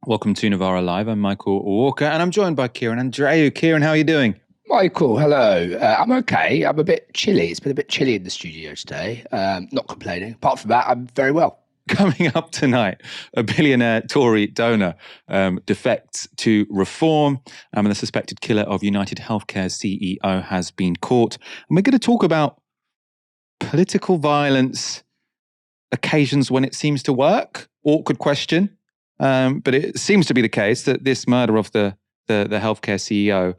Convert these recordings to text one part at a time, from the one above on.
Welcome to Novara Live. I'm Michael Walker and I'm joined by Kieran Andrieu. Kieran, how are you doing? Michael, hello. I'm okay. I'm a bit chilly. It's been a bit chilly in the studio today. Not complaining. Apart from that, I'm very well. Coming up tonight, a billionaire Tory donor defects to reform, and the suspected killer of United Healthcare CEO has been caught. And we're going to talk about political violence occasions when it seems to work. Awkward question. But it seems to be the case that this murder of the healthcare CEO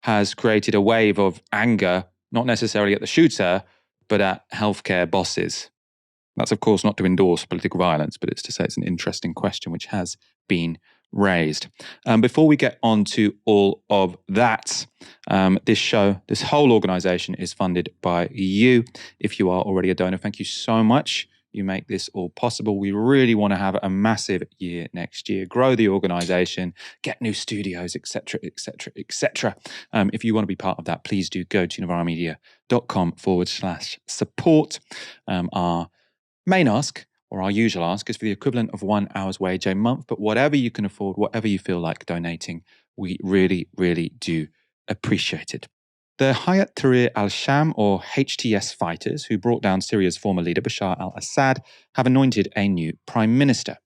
has created a wave of anger, not necessarily at the shooter, but at healthcare bosses. That's, of course, not to endorse political violence, but it's to say it's an interesting question which has been raised. Before we get on to all of that, this whole organisation is funded by you. If you are already a donor, thank you so much. You make this all possible. We really want to have a massive year next year, grow the organisation, get new studios, etc., etc., etc. If you want to be part of that, please do go to novaramedia.com/support. Our main ask, or our usual ask, is for the equivalent of 1 hour's wage a month, but whatever you can afford, whatever you feel like donating, we really, really do appreciate it. The Hayat Tahrir al-Sham, or HTS fighters, who brought down Syria's former leader Bashar al-Assad, have anointed a new prime minister.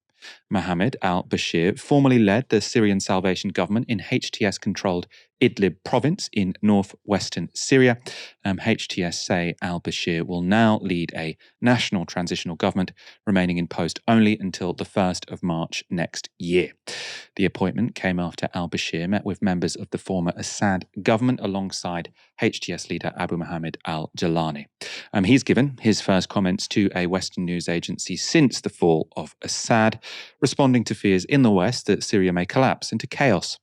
Mohammed al-Bashir formerly led the Syrian Salvation Government in HTS-controlled Idlib province in northwestern Syria. HTS say al-Bashir will now lead a national transitional government, remaining in post only until the 1st of March next year. The appointment came after al-Bashir met with members of the former Assad government alongside HTS leader Abu Mohammed al-Jalani. He's given his first comments to a Western news agency since the fall of Assad, responding to fears in the West that Syria may collapse into chaos.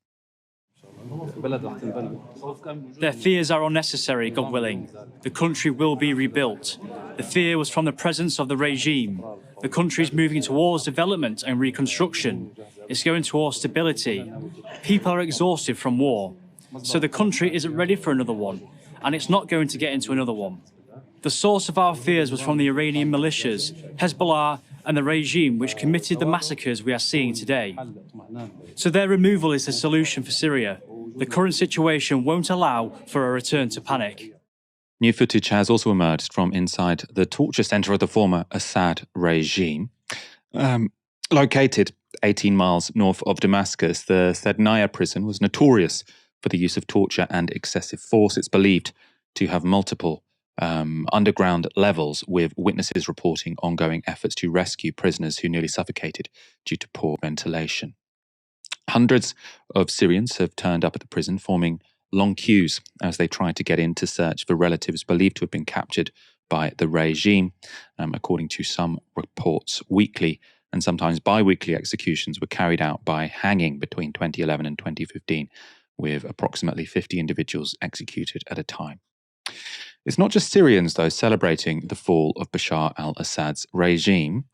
Their fears are unnecessary, God willing. The country will be rebuilt. The fear was from the presence of the regime. The country is moving towards development and reconstruction. It's going towards stability. People are exhausted from war. So the country isn't ready for another one, and it's not going to get into another one. The source of our fears was from the Iranian militias, Hezbollah, and the regime which committed the massacres we are seeing today. So their removal is the solution for Syria. The current situation won't allow for a return to panic. New footage has also emerged from inside the torture centre of the former Assad regime. Located 18 miles north of Damascus, the Sednaya prison was notorious for the use of torture and excessive force. It's believed to have multiple underground levels, with witnesses reporting ongoing efforts to rescue prisoners who nearly suffocated due to poor ventilation. Hundreds of Syrians have turned up at the prison, forming long queues as they try to get in to search for relatives believed to have been captured by the regime. According to some reports, weekly and sometimes bi-weekly executions were carried out by hanging between 2011 and 2015, with approximately 50 individuals executed at a time. It's not just Syrians, though, celebrating the fall of Bashar al-Assad's regime.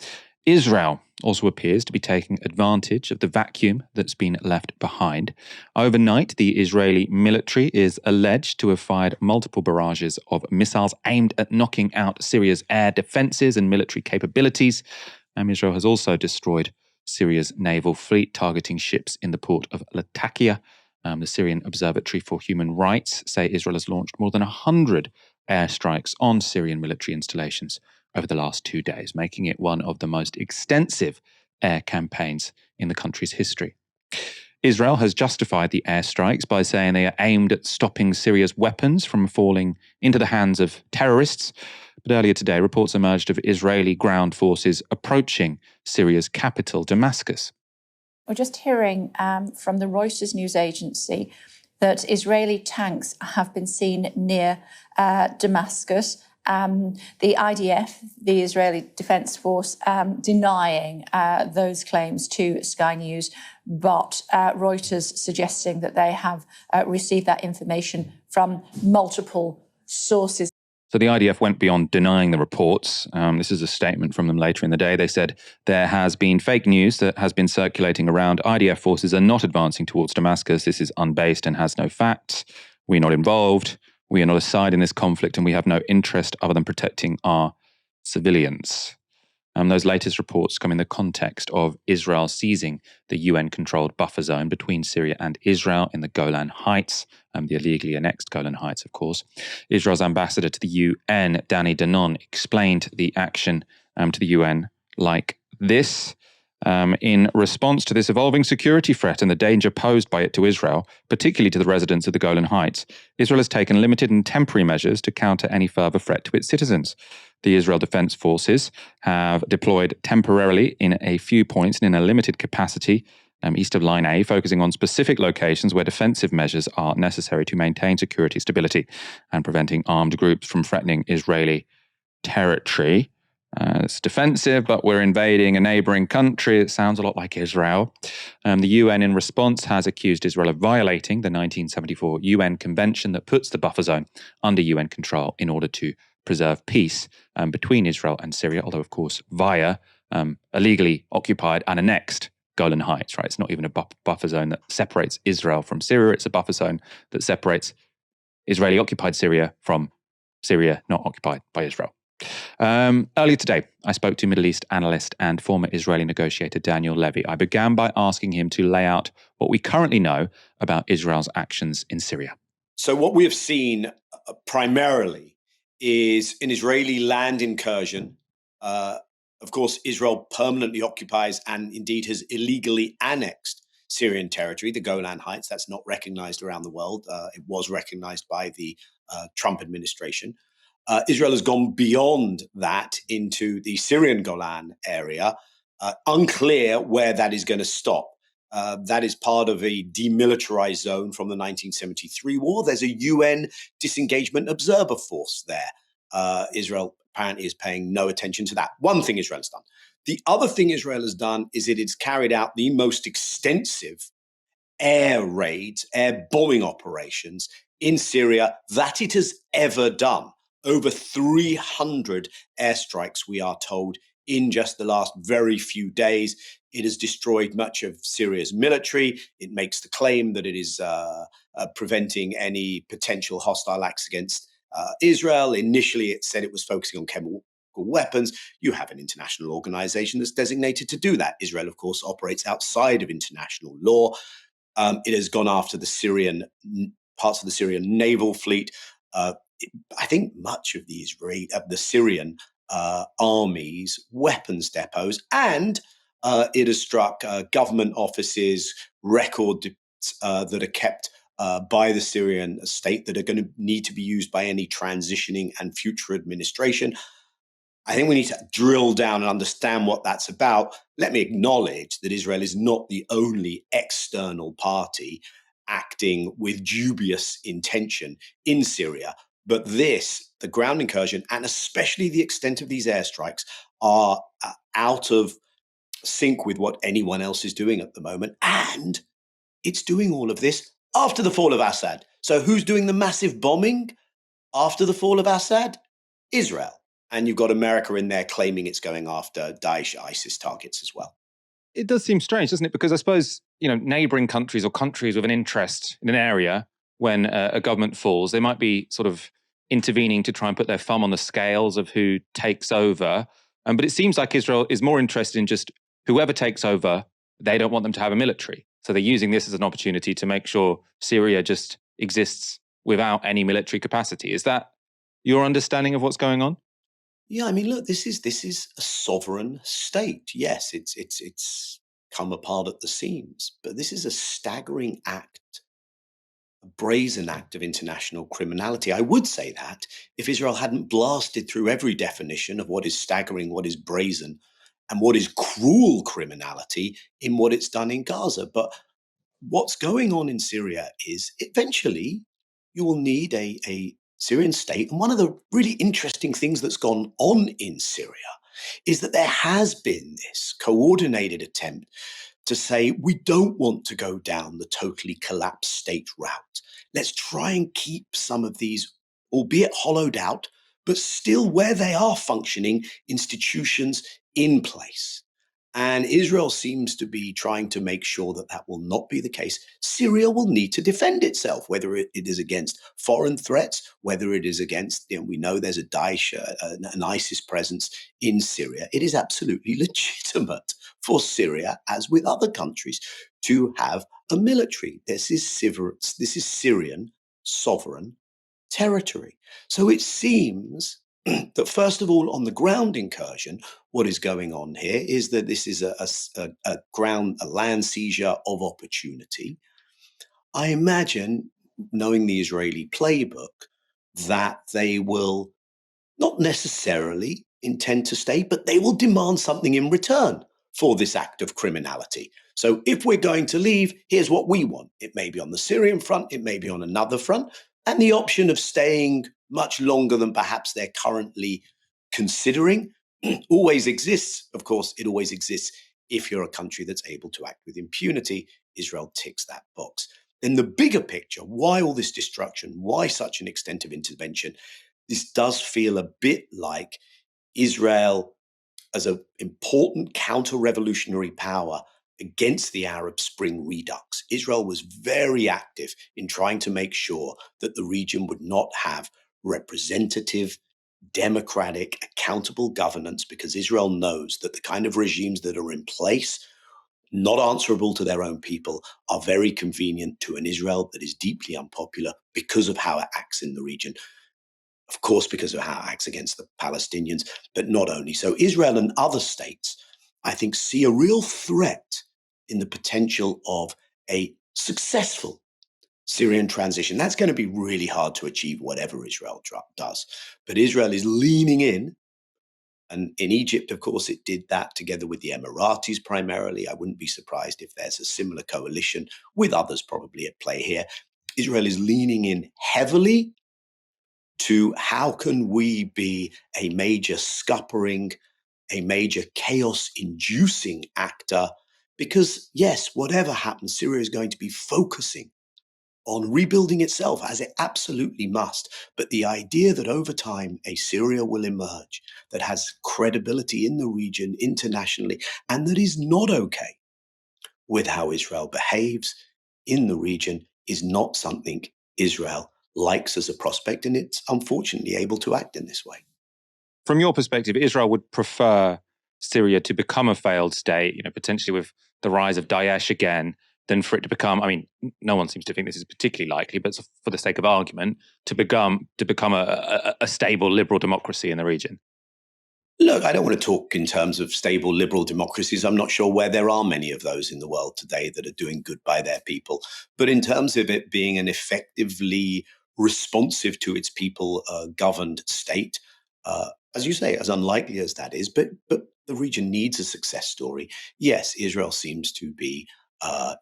Israel also appears to be taking advantage of the vacuum that's been left behind. Overnight, the Israeli military is alleged to have fired multiple barrages of missiles aimed at knocking out Syria's air defences and military capabilities. Israel has also destroyed Syria's naval fleet, targeting ships in the port of Latakia. The Syrian Observatory for Human Rights say Israel has launched more than 100 airstrikes on Syrian military installations over the last 2 days, making it one of the most extensive air campaigns in the country's history. Israel has justified the airstrikes by saying they are aimed at stopping Syria's weapons from falling into the hands of terrorists. But earlier today, reports emerged of Israeli ground forces approaching Syria's capital, Damascus. We're just hearing from the Reuters news agency that Israeli tanks have been seen near Damascus. The IDF, the Israeli Defense Force, denying those claims to Sky News, but Reuters suggesting that they have received that information from multiple sources. So the IDF went beyond denying the reports. This is a statement from them later in the day. They said there has been fake news that has been circulating around. IDF forces are not advancing towards Damascus. This is unbased and has no facts. We're not involved. We are not a side in this conflict, and we have no interest other than protecting our civilians. Those latest reports come in the context of Israel seizing the UN-controlled buffer zone between Syria and Israel in the Golan Heights, the illegally annexed Golan Heights, of course. Israel's ambassador to the UN, Danny Danon, explained the action to the UN like this. In response to this evolving security threat and the danger posed by it to Israel, particularly to the residents of the Golan Heights, Israel has taken limited and temporary measures to counter any further threat to its citizens. The Israel Defense Forces have deployed temporarily in a few points and in a limited capacity east of Line A, focusing on specific locations where defensive measures are necessary to maintain security stability and preventing armed groups from threatening Israeli territory. It's defensive, but we're invading a neighboring country. It sounds a lot like Israel. The UN, in response, has accused Israel of violating the 1974 UN Convention that puts the buffer zone under UN control in order to preserve peace between Israel and Syria, although, of course, via illegally occupied and annexed Golan Heights, right? It's not even a buffer zone that separates Israel from Syria. It's a buffer zone that separates Israeli-occupied Syria from Syria not occupied by Israel. Earlier today, I spoke to Middle East analyst and former Israeli negotiator Daniel Levy. I began by asking him to lay out what we currently know about Israel's actions in Syria. So what we have seen primarily is an Israeli land incursion. Of course, Israel permanently occupies and indeed has illegally annexed Syrian territory, the Golan Heights. That's not recognized around the world. It was recognized by the Trump administration. Israel has gone beyond that into the Syrian Golan area. Unclear where that is going to stop. That is part of a demilitarized zone from the 1973 war. There's a UN disengagement observer force there. Israel apparently is paying no attention to that. One thing Israel has done. The other thing Israel has done is it has carried out the most extensive air raids, air bombing operations in Syria that it has ever done. Over 300 airstrikes, we are told, in just the last very few days. It has destroyed much of Syria's military. It makes the claim that it is preventing any potential hostile acts against Israel. Initially, it said it was focusing on chemical weapons. You have an international organization that's designated to do that. Israel, of course, operates outside of international law. It has gone after the Syrian parts of the Syrian naval fleet. I think much of the Syrian army's weapons depots, and it has struck government offices, records that are kept by the Syrian state that are going to need to be used by any transitioning and future administration. I think we need to drill down and understand what that's about. Let me acknowledge that Israel is not the only external party acting with dubious intention in Syria. But this, the ground incursion, and especially the extent of these airstrikes, are out of sync with what anyone else is doing at the moment. And it's doing all of this after the fall of Assad. So who's doing the massive bombing after the fall of Assad? Israel. And you've got America in there claiming it's going after Daesh, ISIS targets as well. It does seem strange, doesn't it? Because I suppose, neighboring countries or countries with an interest in an area, when a government falls, they might be sort of intervening to try and put their thumb on the scales of who takes over. But it seems like Israel is more interested in just whoever takes over, they don't want them to have a military. So they're using this as an opportunity to make sure Syria just exists without any military capacity. Is that your understanding of what's going on? Yeah, I mean, look, this is a sovereign state. Yes, it's come apart at the seams, but this is a staggering act, a brazen act of international criminality. I would say that if Israel hadn't blasted through every definition of what is staggering, what is brazen, and what is cruel criminality in what it's done in Gaza. But what's going on in Syria is eventually you will need a Syrian state. And one of the really interesting things that's gone on in Syria is that there has been this coordinated attempt to say, we don't want to go down the totally collapsed state route. Let's try and keep some of these, albeit hollowed out, but still where they are functioning, institutions in place. And Israel seems to be trying to make sure that that will not be the case. Syria will need to defend itself, whether it is against foreign threats, whether it is against, we know there's a Daesh, an ISIS presence in Syria. It is absolutely legitimate for Syria, as with other countries, to have a military. This is Syrian sovereign territory. So it seems that, first of all, on the ground incursion, what is going on here is that this is a land seizure of opportunity. I imagine, knowing the Israeli playbook, that they will not necessarily intend to stay, but they will demand something in return for this act of criminality. So if we're going to leave, here's what we want. It may be on the Syrian front, it may be on another front, and the option of staying much longer than perhaps they're currently considering always exists. Of course, it always exists if you're a country that's able to act with impunity. Israel ticks that box. Then the bigger picture, why all this destruction? Why such an extent of intervention? This does feel a bit like Israel as an important counter-revolutionary power against the Arab Spring redux. Israel was very active in trying to make sure that the region would not have representative, democratic, accountable governance, because Israel knows that the kind of regimes that are in place, not answerable to their own people, are very convenient to an Israel that is deeply unpopular because of how it acts in the region. Of course, because of how it acts against the Palestinians, but not only. So Israel and other states, I think, see a real threat in the potential of a successful Syrian transition. That's going to be really hard to achieve, whatever Israel does. But Israel is leaning in. And in Egypt, of course, it did that together with the Emiratis primarily. I wouldn't be surprised if there's a similar coalition with others probably at play here. Israel is leaning in heavily to how can we be a major scuppering, a major chaos-inducing actor? Because yes, whatever happens, Syria is going to be focusing on rebuilding itself, as it absolutely must. But the idea that over time a Syria will emerge that has credibility in the region, internationally, and that is not okay with how Israel behaves in the region is not something Israel likes as a prospect, and it's unfortunately able to act in this way. From your perspective, Israel would prefer Syria to become a failed state, potentially with the rise of Daesh again, than for it to become, no one seems to think this is particularly likely, but for the sake of argument, to become a stable liberal democracy in the region. Look, I don't want to talk in terms of stable liberal democracies. I'm not sure where there are many of those in the world today that are doing good by their people. But in terms of it being an effectively responsive to its people governed state, as you say, as unlikely as that is, but the region needs a success story. Yes, Israel seems to be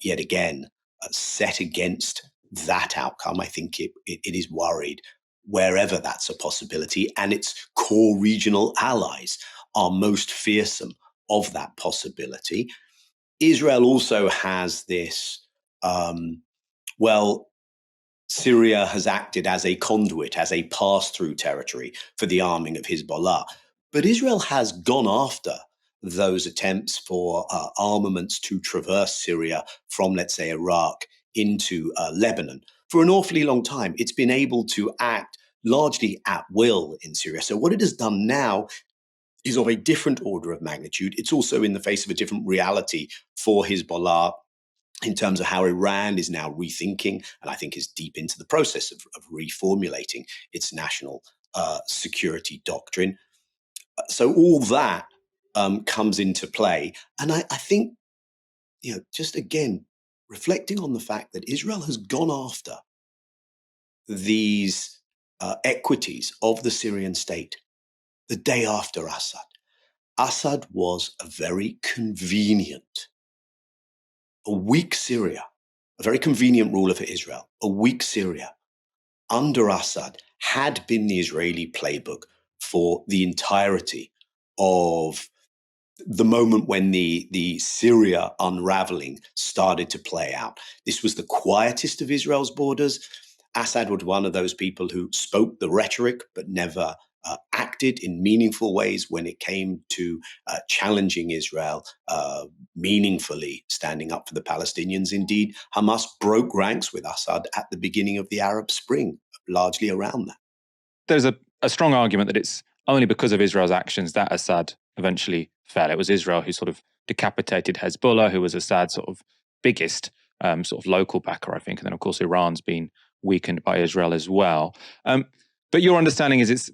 yet again set against that outcome. I think it is worried wherever that's a possibility, and its core regional allies are most fearsome of that possibility. Israel also has this, Syria has acted as a conduit, as a pass-through territory for the arming of Hezbollah. But Israel has gone after those attempts for armaments to traverse Syria from, let's say, Iraq into Lebanon. For an awfully long time, it's been able to act largely at will in Syria. So what it has done now is of a different order of magnitude. It's also in the face of a different reality for Hezbollah in terms of how Iran is now rethinking, and I think is deep into the process of reformulating its national security doctrine. So all that comes into play. And I think, just again, reflecting on the fact that Israel has gone after these equities of the Syrian state the day after Assad. Assad was a very convenient, a weak Syria, a very convenient ruler for Israel. A weak Syria under Assad had been the Israeli playbook for the entirety of the moment when the Syria unraveling started to play out. This was the quietest of Israel's borders. Assad was one of those people who spoke the rhetoric but never acted in meaningful ways when it came to challenging Israel, meaningfully standing up for the Palestinians. Indeed, Hamas broke ranks with Assad at the beginning of the Arab Spring, largely around that. There's a strong argument that it's only because of Israel's actions that Assad eventually fell. It was Israel who sort of decapitated Hezbollah, who was Assad's sort of biggest sort of local backer, I think. And then, of course, Iran's been weakened by Israel as well. But your understanding is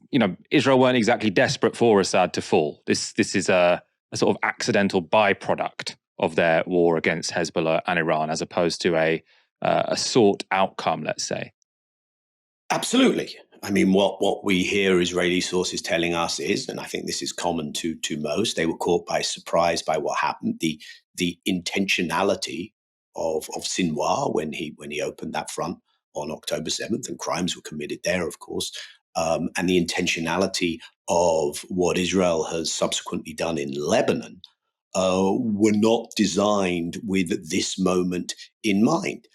Israel weren't exactly desperate for Assad to fall. This is a sort of accidental byproduct of their war against Hezbollah and Iran, as opposed to a sought outcome, let's say. Absolutely. I mean, what we hear Israeli sources telling us is, and I think this is common to most, they were caught by surprise by what happened. The intentionality of Sinwar when he opened that front on October 7th, and crimes were committed there, of course, and the intentionality of what Israel has subsequently done in Lebanon were not designed with this moment in mind.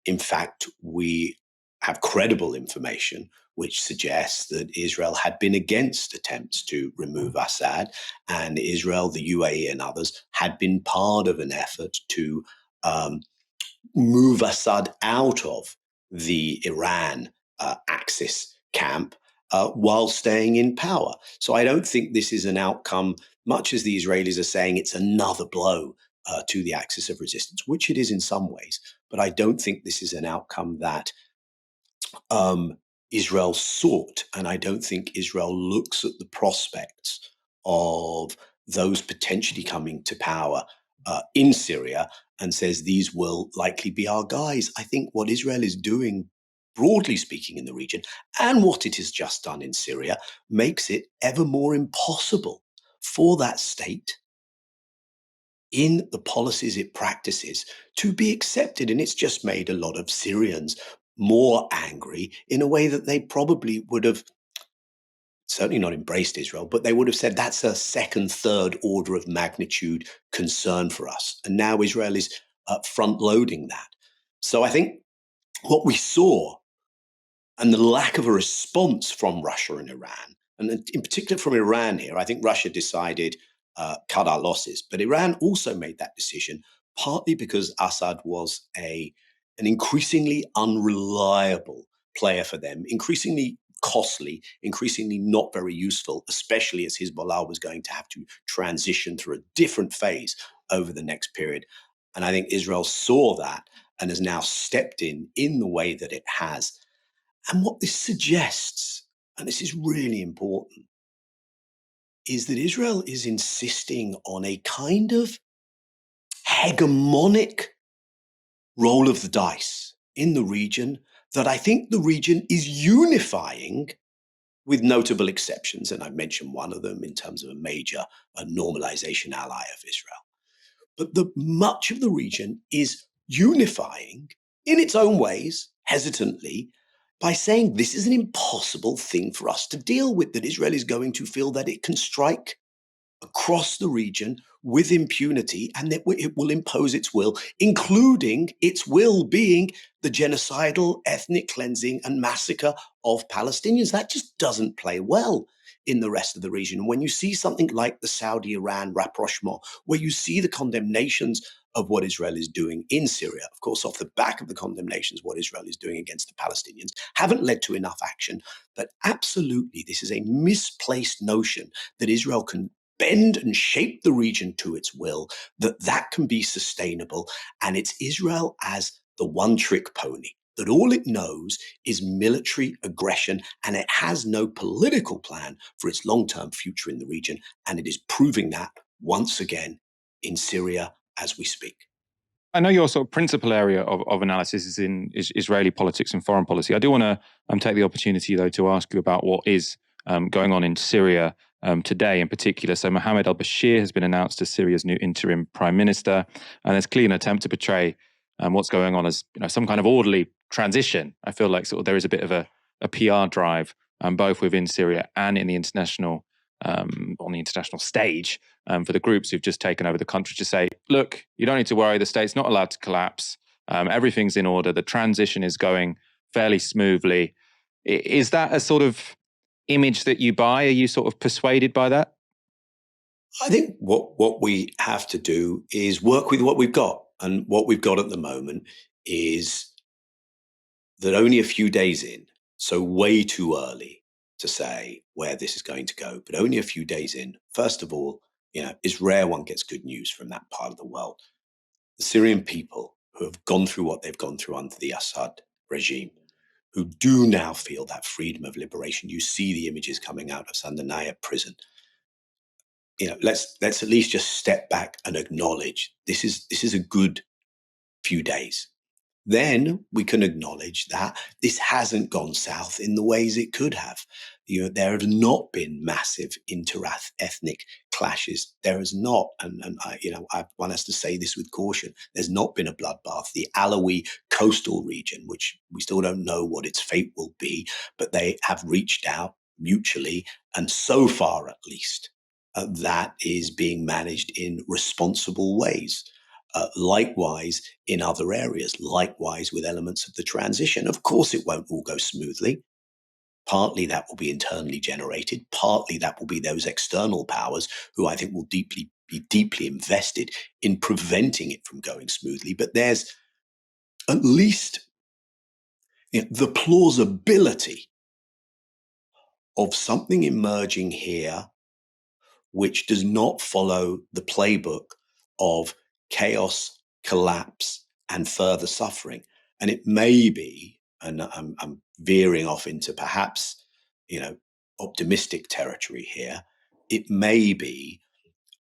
In fact, we have credible information which suggests that Israel had been against attempts to remove Assad, and Israel, the UAE, and others had been part of an effort to move Assad out of the Iran Axis camp while staying in power. So I don't think this is an outcome, much as the Israelis are saying it's another blow to the axis of resistance, which it is in some ways. But I don't think this is an outcome that Israel sought. And I don't think Israel looks at the prospects of those potentially coming to power in Syria and says these will likely be our guys. I think what Israel is doing, broadly speaking, in the region, and what it has just done in Syria, makes it ever more impossible for that state, in the policies it practices, to be accepted. And it's just made a lot of Syrians more angry in a way that they probably would have certainly not embraced Israel, but they would have said that's a second, third order of magnitude concern for us. And now Israel is front loading that. So I think what we saw, and the lack of a response from Russia and Iran, and in particular from Iran here, I think Russia decided cut our losses, but Iran also made that decision partly because Assad was an increasingly unreliable player for them, increasingly costly, increasingly not very useful, especially as Hezbollah was going to have to transition through a different phase over the next period. And I think Israel saw that and has now stepped in the way that it has. And what this suggests, and this is really important, is that Israel is insisting on a kind of hegemonic roll of the dice in the region that I think the region is unifying, with notable exceptions. And I mentioned one of them in terms of a major normalization ally of Israel. But much of the region is unifying in its own ways, hesitantly, by saying this is an impossible thing for us to deal with, that Israel is going to feel that it can strike across the region with impunity and that it will impose its will, including its will being the genocidal, ethnic cleansing and massacre of Palestinians. That just doesn't play well in the rest of the region. And when you see something like the Saudi-Iran rapprochement, where you see the condemnations of what Israel is doing in Syria, of course, off the back of the condemnations, what Israel is doing against the Palestinians, haven't led to enough action. But absolutely, this is a misplaced notion that Israel can bend and shape the region to its will, that can be sustainable. And it's Israel as the one-trick pony, that all it knows is military aggression, and it has no political plan for its long-term future in the region. And it is proving that once again in Syria as we speak. I know your sort of principal area of analysis is in Israeli politics and foreign policy. I do want to take the opportunity, though, to ask you about what is going on in Syria today in particular. So Mohammed al-Bashir has been announced as Syria's new interim prime minister, and there's clearly an attempt to portray what's going on as some kind of orderly transition. I feel like sort of there is a bit of a PR drive both within Syria and in the international on the international stage for the groups who've just taken over the country to say, look, you don't need to worry, the state's not allowed to collapse, everything's in order, the transition is going fairly smoothly. Is that a sort of image that you buy? Are you sort of persuaded by that? I think what we have to do is work with what we've got. And what we've got at the moment is that only a few days in, so way too early to say where this is going to go, but only a few days in, first of all, it's rare one gets good news from that part of the world. The Syrian people who have gone through what they've gone through under the Assad regime, who do now feel that freedom of liberation. You see the images coming out of Sandanaya prison. Let's at least just step back and acknowledge this is a good few days. Then we can acknowledge that this hasn't gone south in the ways it could have. There have not been massive inter-ethnic clashes. There has not, and one has to say this with caution, there's not been a bloodbath. The Alawi coastal region, which we still don't know what its fate will be, but they have reached out mutually, and so far at least, that is being managed in responsible ways. Likewise in other areas, likewise with elements of the transition. Of course, it won't all go smoothly. Partly that will be internally generated. Partly that will be those external powers who I think will be deeply invested in preventing it from going smoothly. But there's at least the plausibility of something emerging here which does not follow the playbook of chaos, collapse, and further suffering. And it may be, and I'm veering off into perhaps, optimistic territory here, it may be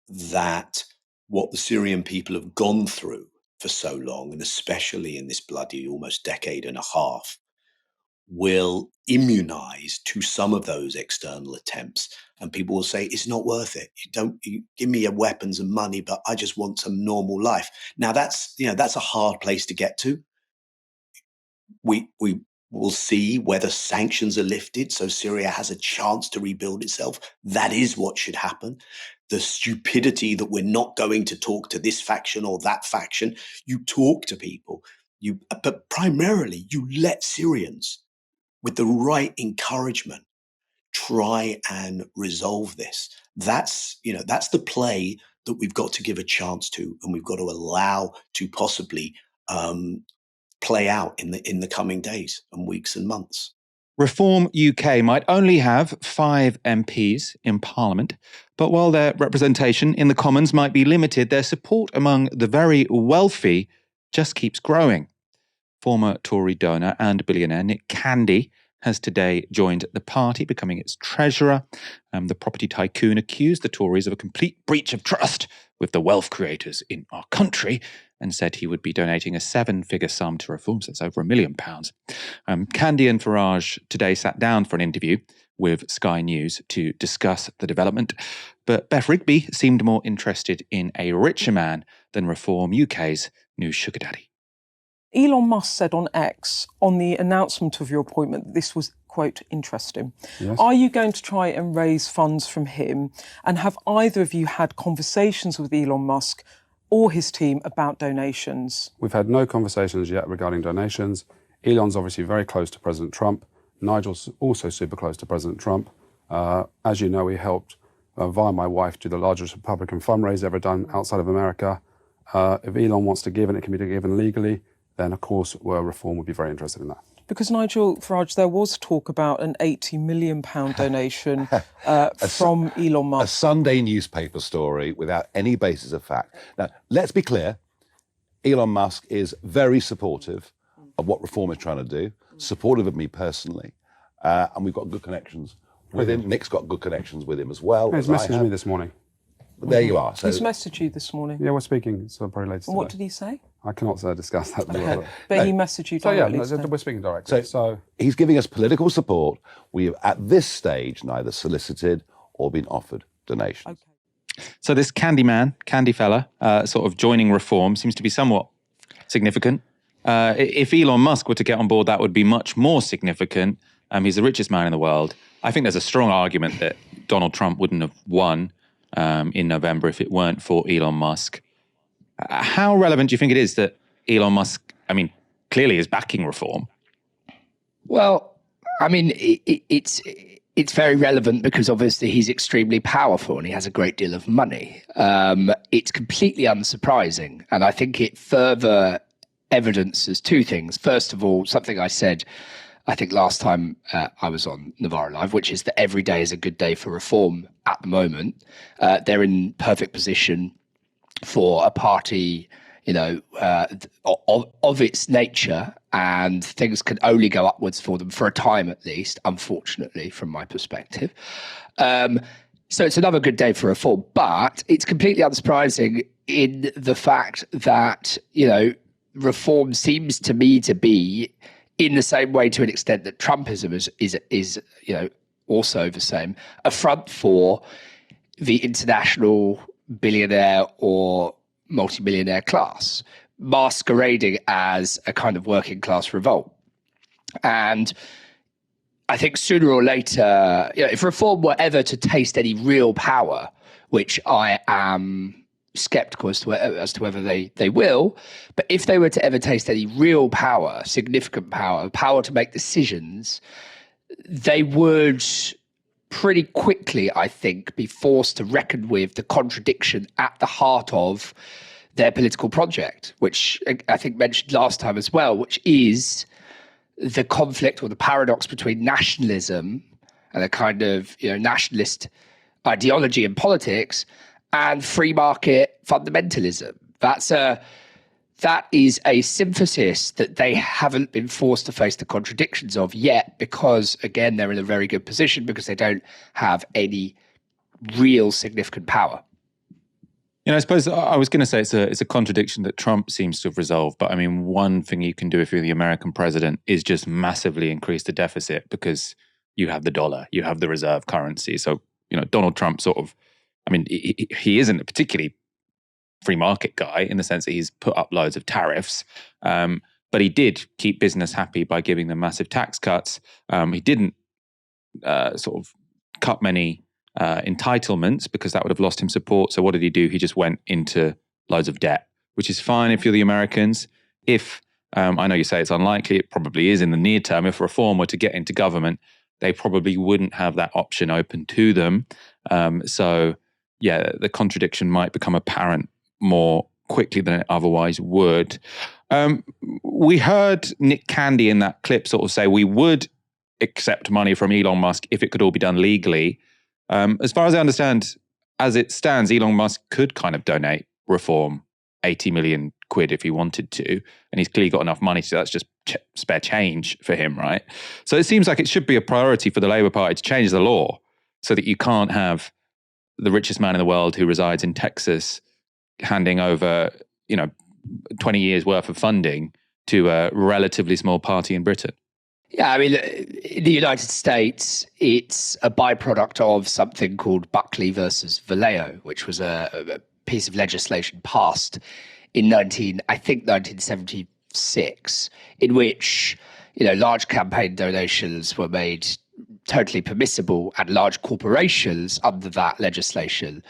that what the Syrian people have gone through for so long, and especially in this bloody almost decade and a half, will immunize to some of those external attempts. And people will say, it's not worth it. You give me your weapons and money, but I just want some normal life. Now that's a hard place to get to. We will see whether sanctions are lifted so Syria has a chance to rebuild itself. That is what should happen. The stupidity that we're not going to talk to this faction or that faction. You talk to people, but primarily you let Syrians, with the right encouragement, try and resolve this. That's the play that we've got to give a chance to, and we've got to allow to possibly play out in the coming days and weeks and months. Reform UK might only have 5 MPs in Parliament, but while their representation in the Commons might be limited, their support among the very wealthy just keeps growing. Former Tory donor and billionaire Nick Candy has today joined the party, becoming its treasurer. The property tycoon accused the Tories of a complete breach of trust with the wealth creators in our country and said he would be donating a 7-figure sum to reform, so that's over £1 million. Candy and Farage today sat down for an interview with Sky News to discuss the development, but Beth Rigby seemed more interested in a richer man than Reform UK's new sugar daddy. Elon Musk said on X, on the announcement of your appointment, that this was, quote, interesting. Yes. Are you going to try and raise funds from him? And have either of you had conversations with Elon Musk or his team about donations? We've had no conversations yet regarding donations. Elon's obviously very close to President Trump. Nigel's also super close to President Trump. As you know, we helped, via my wife, do the largest Republican fundraiser ever done outside of America. If Elon wants to give and it can be given legally, then of course Reform would be very interested in that. Because Nigel Farage, there was talk about an £80 million donation from Elon Musk. A Sunday newspaper story without any basis of fact. Now, let's be clear, Elon Musk is very supportive of what Reform is trying to do, supportive of me personally, and we've got good connections with him. Nick's got good connections with him as well. He's messaged me this morning. But there you are. So, He's messaged you this morning. Yeah, we're speaking, so probably later And what today. did he say? I cannot discuss that. Okay. But he messaged you So yeah, directly. we're speaking directly. So he's giving us political support. We have, at this stage, neither solicited or been offered donations. Okay. So this candy fella, sort of joining Reform seems to be somewhat significant. If Elon Musk were to get on board, that would be much more significant. He's the richest man in the world. I think there's a strong argument that Donald Trump wouldn't have won in November if it weren't for Elon Musk. How relevant do you think it is that Elon Musk, clearly is backing Reform? Well, I mean, it's very relevant because obviously he's extremely powerful and he has a great deal of money. It's completely unsurprising. And I think it further evidences two things. First of all, something I said, I think last time I was on Novara Live, which is that every day is a good day for reform at the moment. They're in perfect position for a party, of its nature, and things can only go upwards for them for a time at least, unfortunately, from my perspective. So it's another good day for reform, but it's completely unsurprising in the fact that, reform seems to me to be in the same way, to an extent, that Trumpism is also the same, a front for the international billionaire or multimillionaire class, masquerading as a kind of working class revolt. And I think sooner or later, if reform were ever to taste any real power, which I am skeptical as to whether they will, but if they were to ever taste any real power, significant power to make decisions, they would pretty quickly, I think, be forced to reckon with the contradiction at the heart of their political project, which I think mentioned last time as well, which is the conflict or the paradox between nationalism and a kind of nationalist ideology in politics and free market fundamentalism. That is a synthesis that they haven't been forced to face the contradictions of yet, because, again, they're in a very good position because they don't have any real significant power. I suppose I was going to say it's a contradiction that Trump seems to have resolved. But I mean, one thing you can do if you're the American president is just massively increase the deficit, because you have the dollar, you have the reserve currency. So, Donald Trump he isn't a particularly free market guy in the sense that he's put up loads of tariffs, but he did keep business happy by giving them massive tax cuts. He didn't sort of cut many entitlements because that would have lost him support. So what did he do? He just went into loads of debt, which is fine if you're the Americans. If I know you say it's unlikely, it probably is in the near term. If reform were to get into government, they probably wouldn't have that option open to them. So the contradiction might become apparent more quickly than it otherwise would. We heard Nick Candy in that clip sort of say we would accept money from Elon Musk if it could all be done legally. As far as I understand, as it stands, Elon Musk could kind of donate reform 80 million quid if he wanted to, and he's clearly got enough money, so that's just spare change for him, right? So it seems like it should be a priority for the Labour Party to change the law so that you can't have the richest man in the world who resides in Texas handing over, 20 years worth of funding to a relatively small party in Britain. Yeah, I mean, in the United States, it's a byproduct of something called Buckley versus Vallejo, which was a piece of legislation passed in 1976, in which, large campaign donations were made totally permissible, and large corporations under that legislation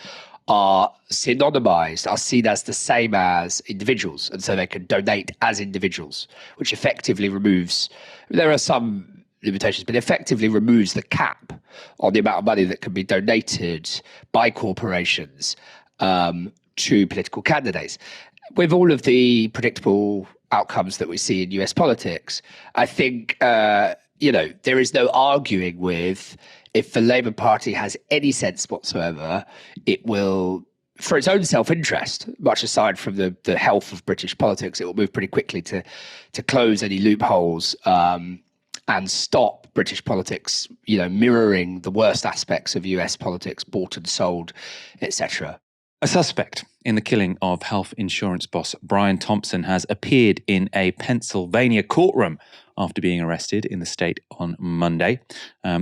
are synonymized, are seen as the same as individuals. And so they can donate as individuals, which effectively removes, there are some limitations, but effectively removes the cap on the amount of money that can be donated by corporations to political candidates. With all of the predictable outcomes that we see in US politics, I think, there is no arguing with, if the Labour Party has any sense whatsoever, it will, for its own self-interest, much aside from the health of British politics, it will move pretty quickly to close any loopholes and stop British politics, mirroring the worst aspects of US politics, bought and sold, etc. A suspect in the killing of health insurance boss Brian Thompson has appeared in a Pennsylvania courtroom after being arrested in the state on Monday.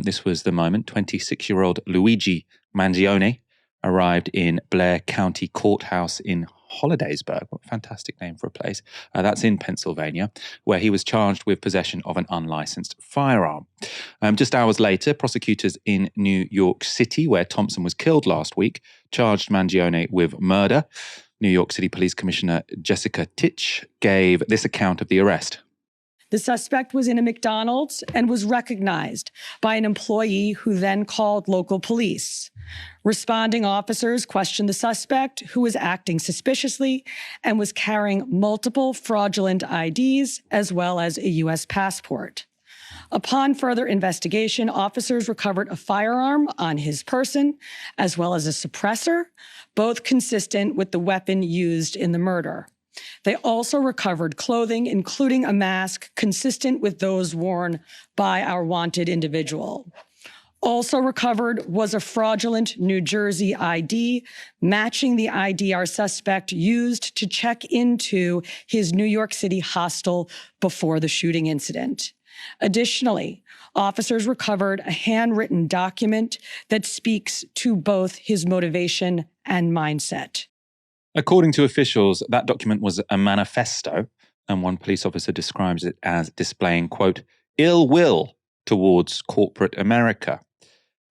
This was the moment 26-year-old Luigi Mangione arrived in Blair County Courthouse in Hollidaysburg. What a fantastic name for a place. That's in Pennsylvania, where he was charged with possession of an unlicensed firearm. Just hours later, prosecutors in New York City, where Thompson was killed last week, charged Mangione with murder. New York City Police Commissioner Jessica Titch gave this account of the arrest. The suspect was in a McDonald's and was recognized by an employee who then called local police. Responding officers questioned the suspect, who was acting suspiciously and was carrying multiple fraudulent IDs as well as a U.S. passport. Upon further investigation, officers recovered a firearm on his person, as well as a suppressor, both consistent with the weapon used in the murder. They also recovered clothing, including a mask consistent with those worn by our wanted individual. Also recovered was a fraudulent New Jersey ID, matching the ID our suspect used to check into his New York City hostel before the shooting incident. Additionally, officers recovered a handwritten document that speaks to both his motivation and mindset. According to officials, that document was a manifesto, and one police officer describes it as displaying, quote, ill will towards corporate America.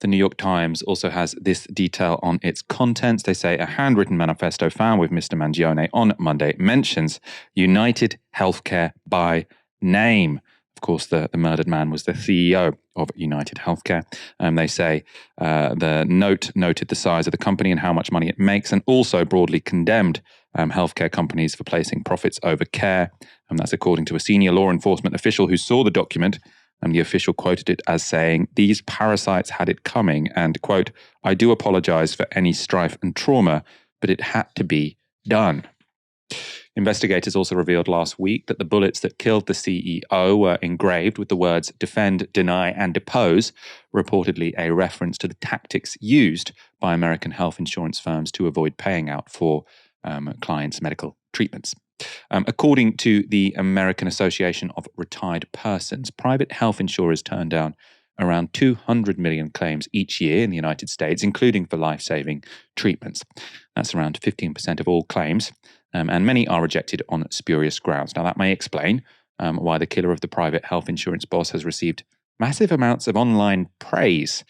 The New York Times also has this detail on its contents. They say a handwritten manifesto found with Mr. Mangione on Monday mentions United Healthcare by name. Of course, the murdered man was the CEO of United Healthcare. They say the note noted the size of the company and how much money it makes, and also broadly condemned healthcare companies for placing profits over care. And that's according to a senior law enforcement official who saw the document. And the official quoted it as saying, these parasites had it coming, and, quote, I do apologize for any strife and trauma, but it had to be done. Investigators also revealed last week that the bullets that killed the CEO were engraved with the words defend, deny, and depose, reportedly a reference to the tactics used by American health insurance firms to avoid paying out for clients' medical treatments. According to the American Association of Retired Persons, private health insurers turn down around 200 million claims each year in the United States, including for life-saving treatments. That's around 15% of all claims, and many are rejected on spurious grounds. Now, that may explain why the killer of the private health insurance boss has received massive amounts of online praise,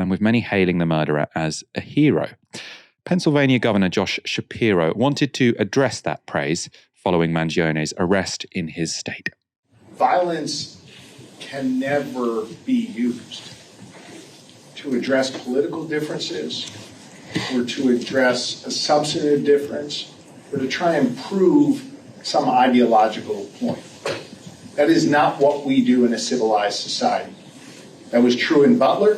with many hailing the murderer as a hero. Pennsylvania Governor Josh Shapiro wanted to address that praise following Mangione's arrest in his state. Violence can never be used to address political differences or to address a substantive difference or to try and prove some ideological point. That is not what we do in a civilized society. That was true in Butler.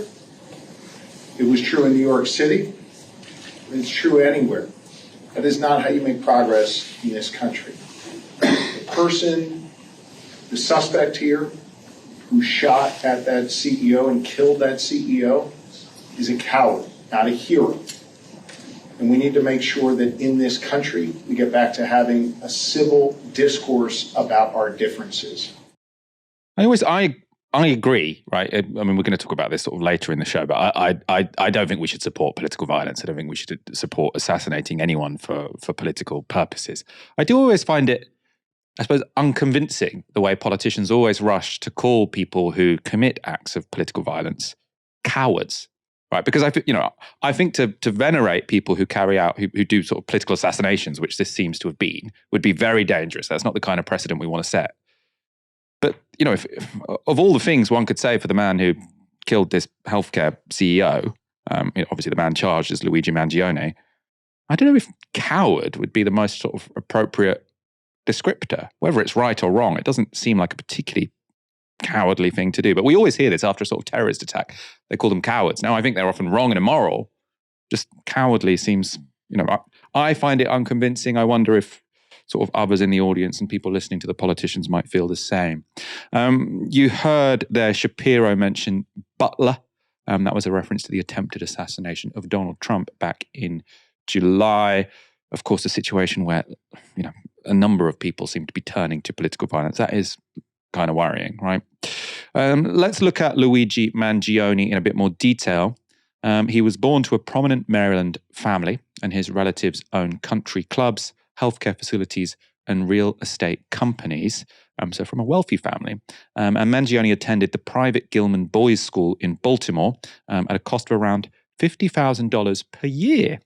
It was true in New York City. It's true anywhere. That is not how you make progress in this country. The person, the suspect here, who shot at that CEO and killed that CEO is a coward, not a hero. And we need to make sure that in this country, we get back to having a civil discourse about our differences. I agree, right? I mean, we're going to talk about this sort of later in the show, but I don't think we should support political violence. I don't think we should support assassinating anyone for political purposes. I do always find it, I suppose, unconvincing the way politicians always rush to call people who commit acts of political violence cowards, right? Because I think to venerate people who carry out, who do sort of political assassinations, which this seems to have been, would be very dangerous. That's not the kind of precedent we want to set. But, if of all the things one could say for the man who killed this healthcare CEO, obviously the man charged is Luigi Mangione, I don't know if coward would be the most sort of appropriate descriptor. Whether it's right or wrong, it doesn't seem like a particularly cowardly thing to do. But we always hear this after a sort of terrorist attack. They call them cowards. Now, I think they're often wrong and immoral. Just cowardly seems, I find it unconvincing. I wonder if sort of others in the audience and people listening to the politicians might feel the same. You heard there Shapiro mention Butler. That was a reference to the attempted assassination of Donald Trump back in July. Of course, a situation where, a number of people seem to be turning to political violence. That is kind of worrying, right? Let's look at Luigi Mangione in a bit more detail. He was born to a prominent Maryland family, and his relatives own country clubs, healthcare facilities, and real estate companies. So from a wealthy family. And Mangione attended the private Gilman Boys School in Baltimore at a cost of around $50,000 per year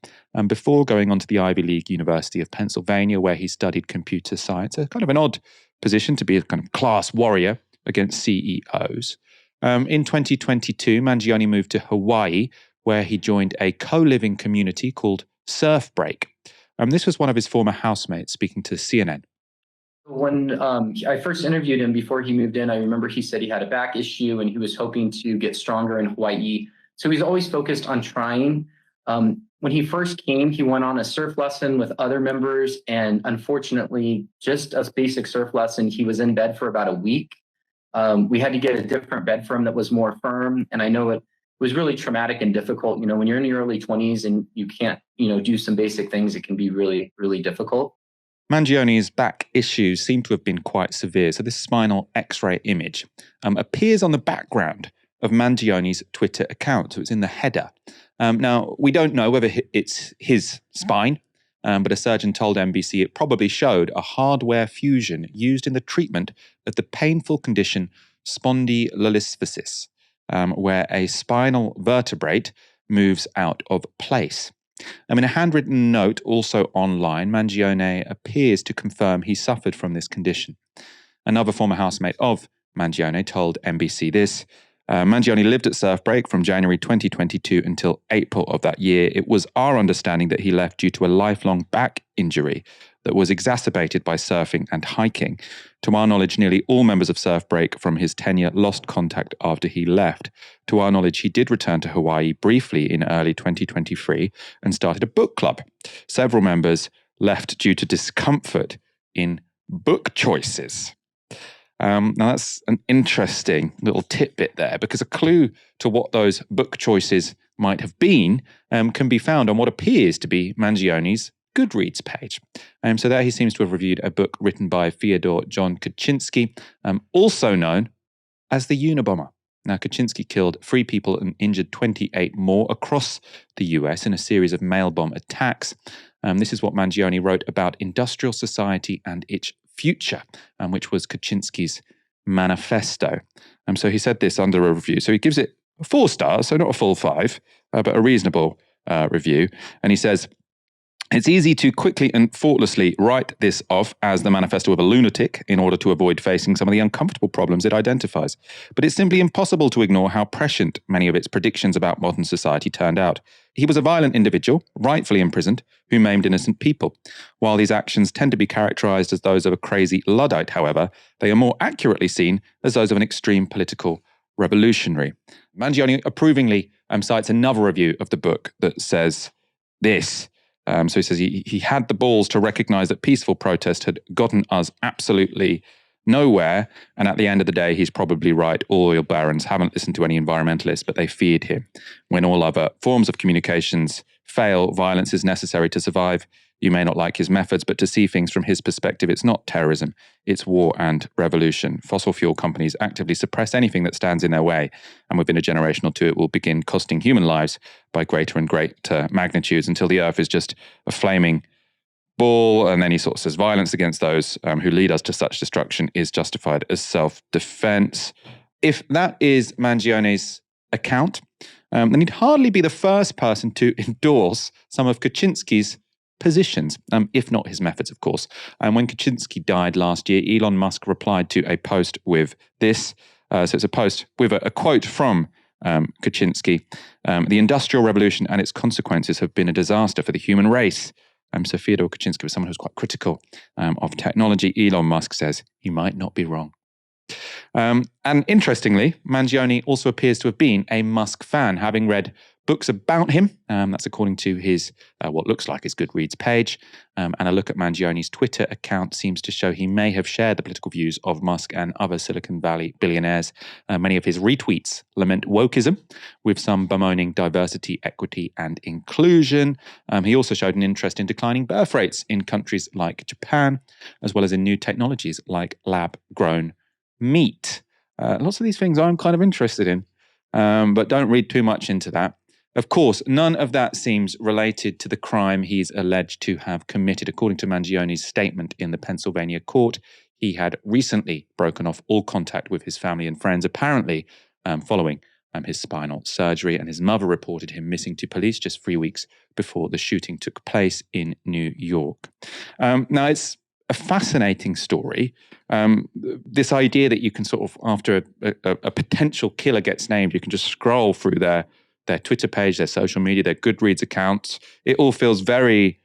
before going on to the Ivy League University of Pennsylvania, where he studied computer science, a kind of an odd position to be a kind of class warrior against CEOs. In 2022, Mangione moved to Hawaii, where he joined a co-living community called Surf Break. This was one of his former housemates speaking to CNN. When I first interviewed him before he moved in, I remember he said he had a back issue and he was hoping to get stronger in Hawaii. So he's always focused on trying. When he first came, he went on a surf lesson with other members, and unfortunately, just a basic surf lesson, he was in bed for about a week. We had to get a different bed for him that was more firm, and I know it was really traumatic and difficult. You know, when you're in your early 20s and you can't, do some basic things, it can be really, really difficult. Mangione's back issues seem to have been quite severe, so this spinal X-ray image appears on the background of Mangione's Twitter account, so it's in the header. Now, we don't know whether it's his spine, but a surgeon told NBC it probably showed a hardware fusion used in the treatment of the painful condition spondylolisthesis, where a spinal vertebrate moves out of place. In a handwritten note also online, Mangione appears to confirm he suffered from this condition. Another former housemate of Mangione told NBC this. Mangione lived at Surf Break from January 2022 until April of that year. It was our understanding that he left due to a lifelong back injury that was exacerbated by surfing and hiking. To our knowledge, nearly all members of Surf Break from his tenure lost contact after he left. To our knowledge, he did return to Hawaii briefly in early 2023 and started a book club. Several members left due to discomfort in book choices. Now that's an interesting little tidbit there, because a clue to what those book choices might have been can be found on what appears to be Mangione's Goodreads page. So there he seems to have reviewed a book written by Fyodor John Kaczynski, also known as the Unabomber. Now, Kaczynski killed 3 people and injured 28 more across the US in a series of mail bomb attacks. This is what Mangione wrote about industrial society and its future, which was Kaczynski's manifesto. So he said this under a review. So he gives it 4 stars, so not a full 5, but a reasonable review. And he says, it's easy to quickly and thoughtlessly write this off as the manifesto of a lunatic in order to avoid facing some of the uncomfortable problems it identifies. But it's simply impossible to ignore how prescient many of its predictions about modern society turned out. He was a violent individual, rightfully imprisoned, who maimed innocent people. While these actions tend to be characterized as those of a crazy Luddite, however, they are more accurately seen as those of an extreme political revolutionary. Mangione approvingly cites another review of the book that says this. So he says he had the balls to recognize that peaceful protest had gotten us absolutely nowhere. And at the end of the day, he's probably right. All oil barons haven't listened to any environmentalists, but they feared him. When all other forms of communications fail, violence is necessary to survive. You may not like his methods, but to see things from his perspective, it's not terrorism, it's war and revolution. Fossil fuel companies actively suppress anything that stands in their way, and within a generation or two, it will begin costing human lives by greater and greater magnitudes until the earth is just a flaming ball. And then he sort of says violence against those who lead us to such destruction is justified as self-defense. If that is Mangione's account, then he'd hardly be the first person to endorse some of Kaczynski's positions, if not his methods, of course. And when Kaczynski died last year, Elon Musk replied to a post with this. So it's a post with a quote from Kaczynski. The Industrial Revolution and its consequences have been a disaster for the human race. So Fyodor Kaczynski was someone who's quite critical of technology. Elon Musk says he might not be wrong. And interestingly, Mangione also appears to have been a Musk fan, having read books about him. That's according to his what looks like his Goodreads page. And a look at Mangione's Twitter account seems to show he may have shared the political views of Musk and other Silicon Valley billionaires. Many of his retweets lament wokeism, with some bemoaning diversity, equity, and inclusion. He also showed an interest in declining birth rates in countries like Japan, as well as in new technologies like lab-grown meat. Lots of these things I'm kind of interested in, but don't read too much into that. Of course, none of that seems related to the crime he's alleged to have committed. According to Mangione's statement in the Pennsylvania court, he had recently broken off all contact with his family and friends, apparently following his spinal surgery, and his mother reported him missing to police just 3 weeks before the shooting took place in New York. Now, it's a fascinating story. This idea that you can sort of, after a potential killer gets named, you can just scroll through their Twitter page, their social media, their Goodreads accounts. It all feels very,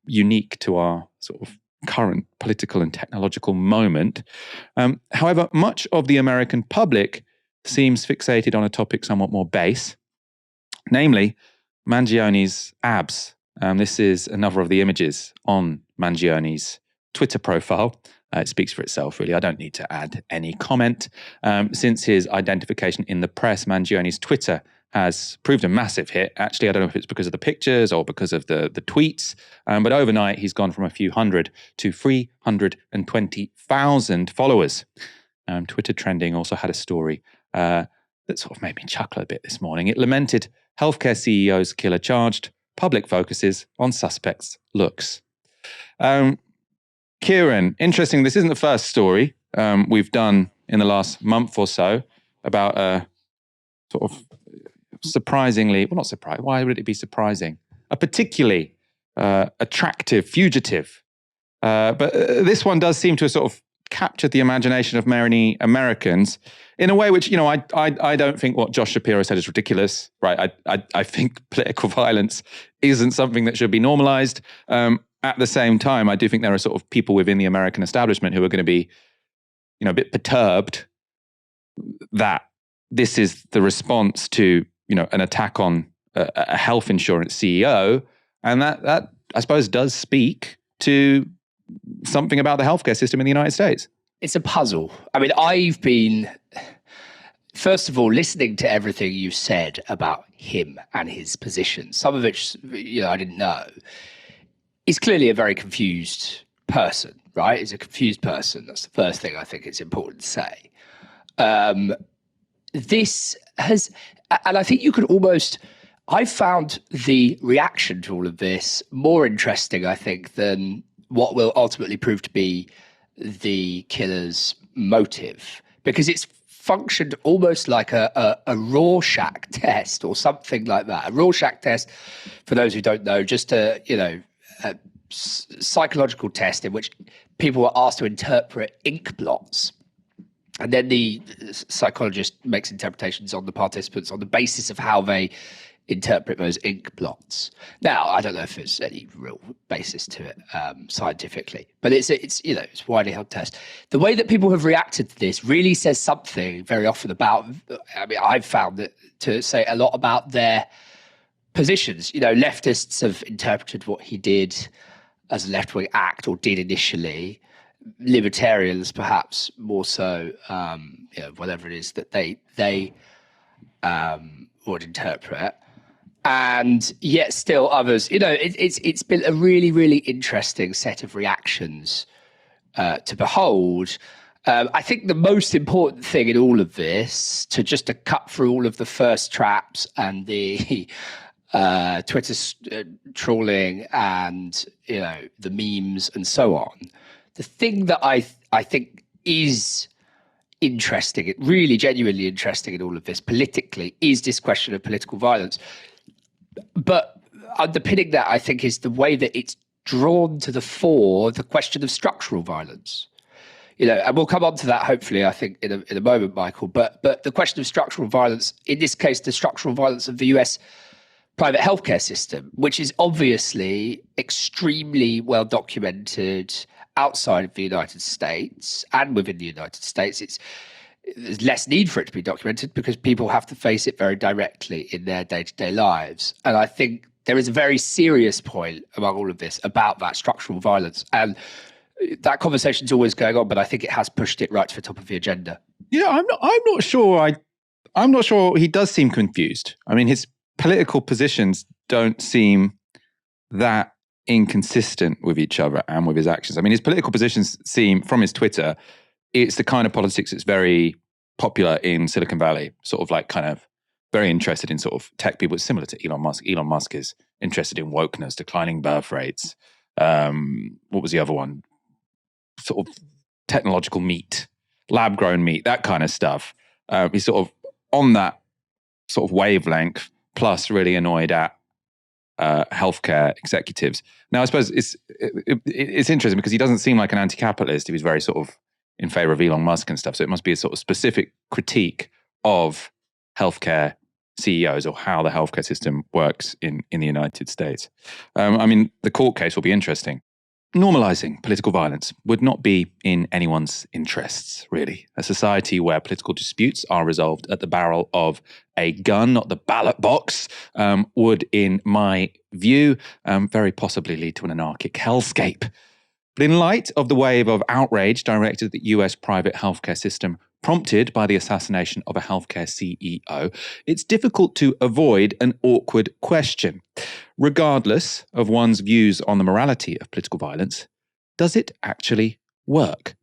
unique to our sort of current political and technological moment. However, much of the American public seems fixated on a topic somewhat more base, namely Mangione's abs. This is another of the images on Mangione's Twitter profile. It speaks for itself, really. I don't need to add any comment. Since his identification in the press, Mangione's Twitter has proved a massive hit. Actually, I don't know if it's because of the pictures or because of the tweets, but overnight he's gone from a few hundred to 320,000 followers. Twitter Trending also had a story that sort of made me chuckle a bit this morning. It lamented healthcare CEO's killer charged, public focuses on suspects' looks. Kieran, interesting, this isn't the first story we've done in the last month or so about a sort of surprisingly, well, not surprising, why would it be surprising? A particularly attractive fugitive. But this one does seem to have sort of captured the imagination of many Americans in a way which, I don't think what Josh Shapiro said is ridiculous, right? I think political violence isn't something that should be normalized. At the same time, I do think there are sort of people within the American establishment who are going to be, a bit perturbed that this is the response to, an attack on a health insurance CEO. And that I suppose does speak to something about the healthcare system in the United States. It's a puzzle. I mean, I've been, first of all, listening to everything you said about him and his position, some of which, I didn't know. He's clearly a very confused person, right? He's a confused person. That's the first thing I think it's important to say. This has, and I think you could almost, I found the reaction to all of this more interesting, I think, than what will ultimately prove to be the killer's motive, because it's functioned almost like a Rorschach test or something like that. A Rorschach test, for those who don't know, just a psychological test in which people were asked to interpret ink blots. And then the psychologist makes interpretations on the participants on the basis of how they interpret those ink blots. Now, I don't know if there's any real basis to it scientifically, but it's a widely held test. The way that people have reacted to this really says something very often about, I've found it to say a lot about their positions. Leftists have interpreted what he did as a left-wing act, or did initially. Libertarians, perhaps more so, whatever it is that they would interpret. And yet still others, it's been a really, really interesting set of reactions to behold. I think the most important thing in all of this, to cut through all of the first traps and the Twitter trolling and, the memes and so on, the thing that I think is interesting, really genuinely interesting in all of this politically, is this question of political violence. But underpinning that, I think, is the way that it's drawn to the fore the question of structural violence. And we'll come on to that, hopefully, I think, in a moment, Michael. But the question of structural violence, in this case, the structural violence of the US private healthcare system, which is obviously extremely well documented outside of the United States and within the United States. There's less need for it to be documented because people have to face it very directly in their day-to-day lives. And I think there is a very serious point among all of this about that structural violence. And that conversation's always going on, but I think it has pushed it right to the top of the agenda. Yeah, I'm not sure. I'm not sure. He does seem confused. I mean, his political positions don't seem that inconsistent with each other and with his actions. I mean, his political positions seem, from his Twitter, it's the kind of politics that's very popular in Silicon Valley, sort of like kind of very interested in sort of tech people. It's similar to Elon Musk. Elon Musk is interested in wokeness, declining birth rates. What was the other one? Sort of technological meat, lab-grown meat, that kind of stuff. He's sort of on that sort of wavelength, plus really annoyed at healthcare executives. Now, I suppose it's interesting because he doesn't seem like an anti-capitalist. He was very sort of in favor of Elon Musk and stuff. So it must be a sort of specific critique of healthcare CEOs or how the healthcare system works in the United States. I mean, the court case will be interesting. Normalizing political violence would not be in anyone's interests, really. A society where political disputes are resolved at the barrel of a gun, not the ballot box, would, in my view, very possibly lead to an anarchic hellscape. But in light of the wave of outrage directed at the US private healthcare system prompted by the assassination of a healthcare CEO, it's difficult to avoid an awkward question. Regardless of one's views on the morality of political violence, does it actually work?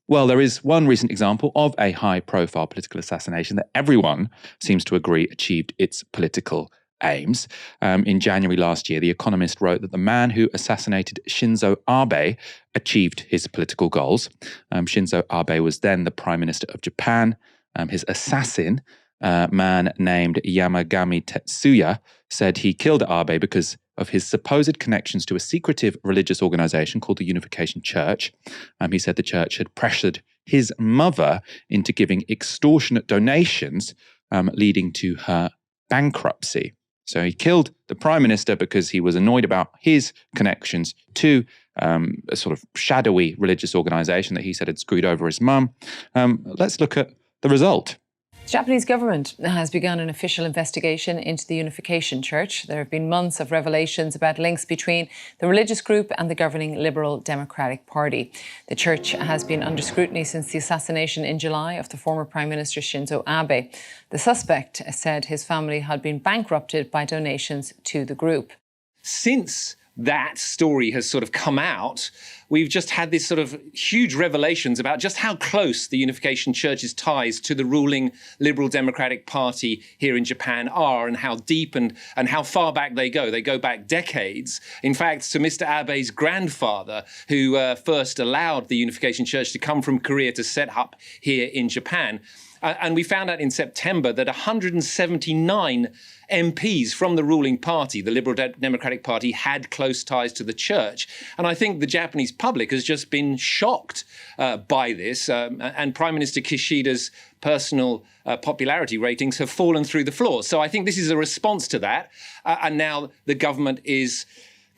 Well, there is one recent example of a high-profile political assassination that everyone seems to agree achieved its political aims. In January last year, The Economist wrote that the man who assassinated Shinzo Abe achieved his political goals. Shinzo Abe was then the Prime Minister of Japan. His assassin, a man named Yamagami Tetsuya, said he killed Abe because of his supposed connections to a secretive religious organization called the Unification Church. He said the church had pressured his mother into giving extortionate donations, leading to her bankruptcy. So he killed the prime minister because he was annoyed about his connections to a sort of shadowy religious organization that he said had screwed over his mum. Let's look at the result. The Japanese government has begun an official investigation into the Unification Church. There have been months of revelations about links between the religious group and the governing Liberal Democratic Party. The church has been under scrutiny since the assassination in July of the former Prime Minister Shinzo Abe. The suspect said his family had been bankrupted by donations to the group. Since that story has sort of come out, we've just had this sort of huge revelations about just how close the Unification Church's ties to the ruling Liberal Democratic Party here in Japan are, and how deep and how far back they go. They go back decades. In fact, to Mr. Abe's grandfather, who first allowed the Unification Church to come from Korea to set up here in Japan. And we found out in September that 179 MPs from the ruling party, the Liberal Democratic Party, had close ties to the church. And I think the Japanese public has just been shocked by this. And Prime Minister Kishida's personal popularity ratings have fallen through the floor. So I think this is a response to that. And now the government is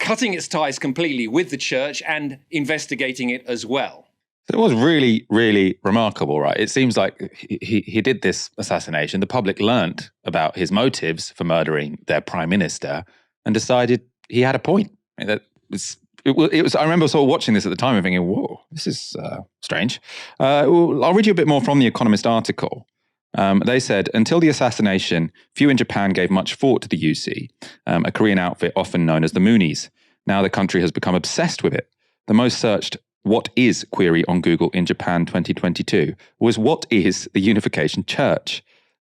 cutting its ties completely with the church and investigating it as well. It was really, really remarkable, right? It seems like he did this assassination. The public learnt about his motives for murdering their prime minister and decided he had a point. It was. I remember sort of watching this at the time and thinking, whoa, this is strange. I'll read you a bit more from the Economist article. They said, until the assassination, few in Japan gave much thought to the UC, a Korean outfit often known as the Moonies. Now the country has become obsessed with it. The most searched "What is?" query on Google in Japan 2022 was "What is the Unification Church?"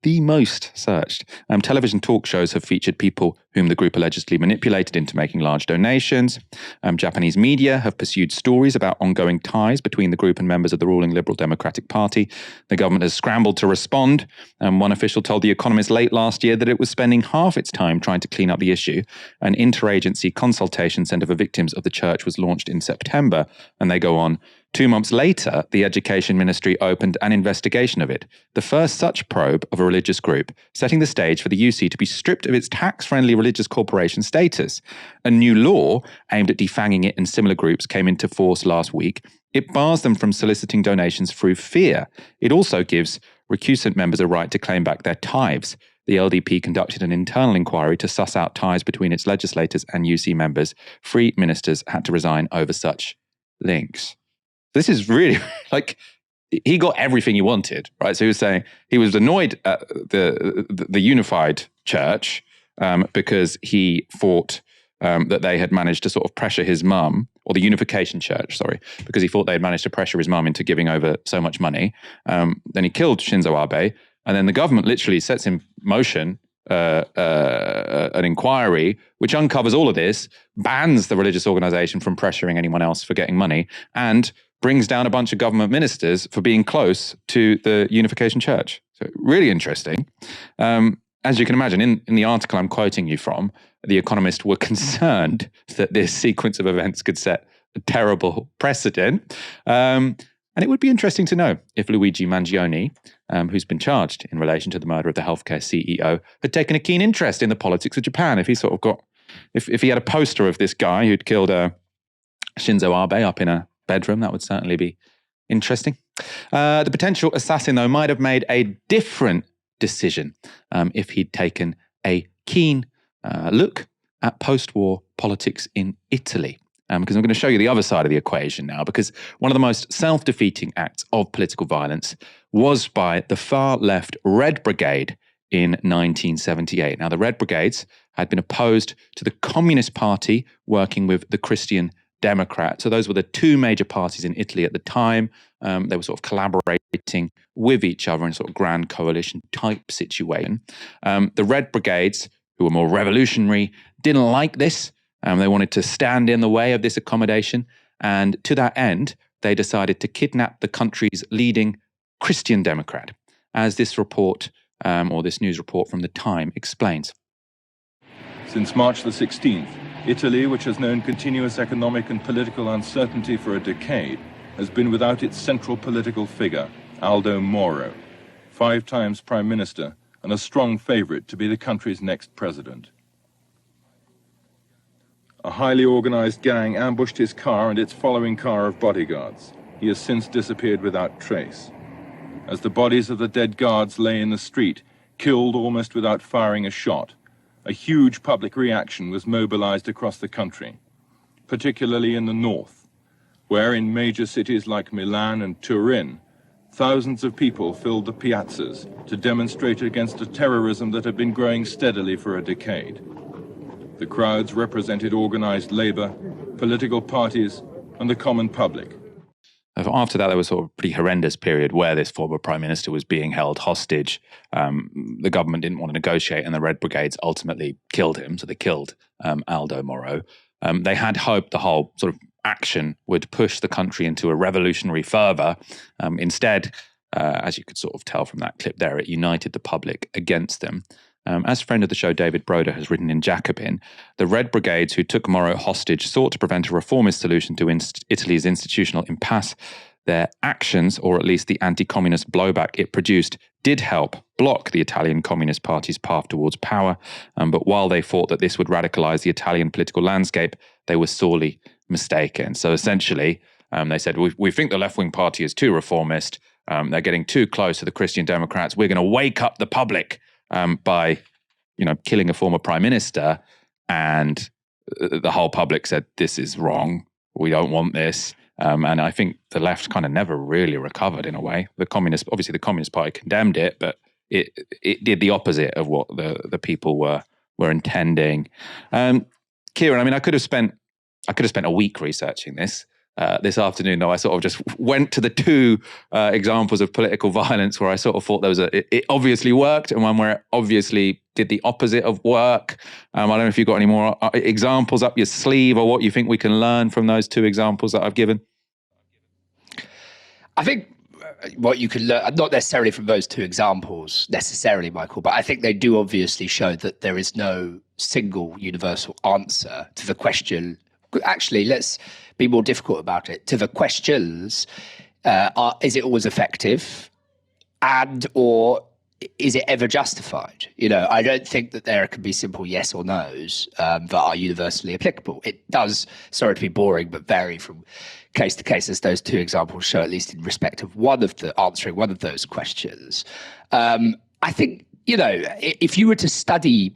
The most searched. Television talk shows have featured people whom the group allegedly manipulated into making large donations. Japanese media have pursued stories about ongoing ties between the group and members of the ruling Liberal Democratic Party. The government has scrambled to respond. One official told The Economist late last year that it was spending half its time trying to clean up the issue. An interagency consultation centre for victims of the church was launched in September, and they go on. 2 months later, the Education Ministry opened an investigation of it, the first such probe of a religious group, setting the stage for the UC to be stripped of its tax-friendly religious corporation status. A new law aimed at defanging it and similar groups came into force last week. It bars them from soliciting donations through fear. It also gives recusant members a right to claim back their tithes. The LDP conducted an internal inquiry to suss out ties between its legislators and UC members. 3 ministers had to resign over such links. This is really, like, he got everything he wanted, right? So he was saying he was annoyed at the Unified Church because he thought that they had managed to sort of pressure his mum, or the Unification Church, sorry, because he thought they had managed to pressure his mum into giving over so much money. Then he killed Shinzo Abe, and then the government literally sets in motion an inquiry which uncovers all of this, bans the religious organization from pressuring anyone else for getting money, and brings down a bunch of government ministers for being close to the Unification Church. So really interesting. As you can imagine, in the article I'm quoting you from, The Economist were concerned that this sequence of events could set a terrible precedent. And it would be interesting to know if Luigi Mangione, who's been charged in relation to the murder of the healthcare CEO, had taken a keen interest in the politics of Japan. If he sort of got, if he had a poster of this guy who'd killed Shinzo Abe up in a bedroom, that would certainly be interesting. The potential assassin, though, might have made a different decision if he'd taken a keen look at post-war politics in Italy. Because I'm going to show you the other side of the equation now, because one of the most self-defeating acts of political violence was by the far-left Red Brigade in 1978. Now, the Red Brigades had been opposed to the Communist Party working with the Christian Democrats. So those were the two major parties in Italy at the time. They were sort of collaborating with each other in a sort of grand coalition type situation. The Red Brigades, who were more revolutionary, didn't like this. They wanted to stand in the way of this accommodation. And to that end, they decided to kidnap the country's leading Christian Democrat, as this report, or this news report from the Time explains. Since March the 16th, Italy, which has known continuous economic and political uncertainty for a decade, has been without its central political figure, Aldo Moro, 5 times Prime Minister and a strong favorite to be the country's next president. A highly organized gang ambushed his car and its following car of bodyguards. He has since disappeared without trace. As the bodies of the dead guards lay in the street, killed almost without firing a shot, a huge public reaction was mobilized across the country, particularly in the north, where in major cities like Milan and Turin, thousands of people filled the piazzas to demonstrate against a terrorism that had been growing steadily for a decade. The crowds represented organized labor, political parties, and the common public. After that, there was sort of a pretty horrendous period where this former prime minister was being held hostage. The government didn't want to negotiate, and the Red Brigades ultimately killed him. So they killed Aldo Moro. They had hoped the whole sort of action would push the country into a revolutionary fervor. Instead, as you could sort of tell from that clip there, it united the public against them. As friend of the show David Broder has written in Jacobin, the Red Brigades who took Moro hostage sought to prevent a reformist solution to Italy's institutional impasse. Their actions, or at least the anti-communist blowback it produced, did help block the Italian Communist Party's path towards power. But while they thought that this would radicalize the Italian political landscape, they were sorely mistaken. So essentially, they said, we think the left-wing party is too reformist. They're getting too close to the Christian Democrats. We're going to wake up the public by, killing a former prime minister, and the whole public said, this is wrong. We don't want this. And I think the left kind of never really recovered in a way. The Communist Party condemned it, but it did the opposite of what the people were intending. Kieran, I could have spent a week researching this. This afternoon, though, I sort of just went to the two examples of political violence where I sort of thought it obviously worked, and one where it obviously did the opposite of work. I don't know if you've got any more examples up your sleeve, or what you think we can learn from those two examples that I've given. I think what you can learn, not necessarily from those two examples necessarily, Michael, but I think they do obviously show that there is no single universal answer to the question. Actually, let's be more difficult about it. To the questions, is it always effective, and or is it ever justified? I don't think that there can be simple yes or no's that are universally applicable. It does, sorry to be boring, but vary from case to case, as those two examples show, at least in respect of answering one of those questions. I think, if you were to study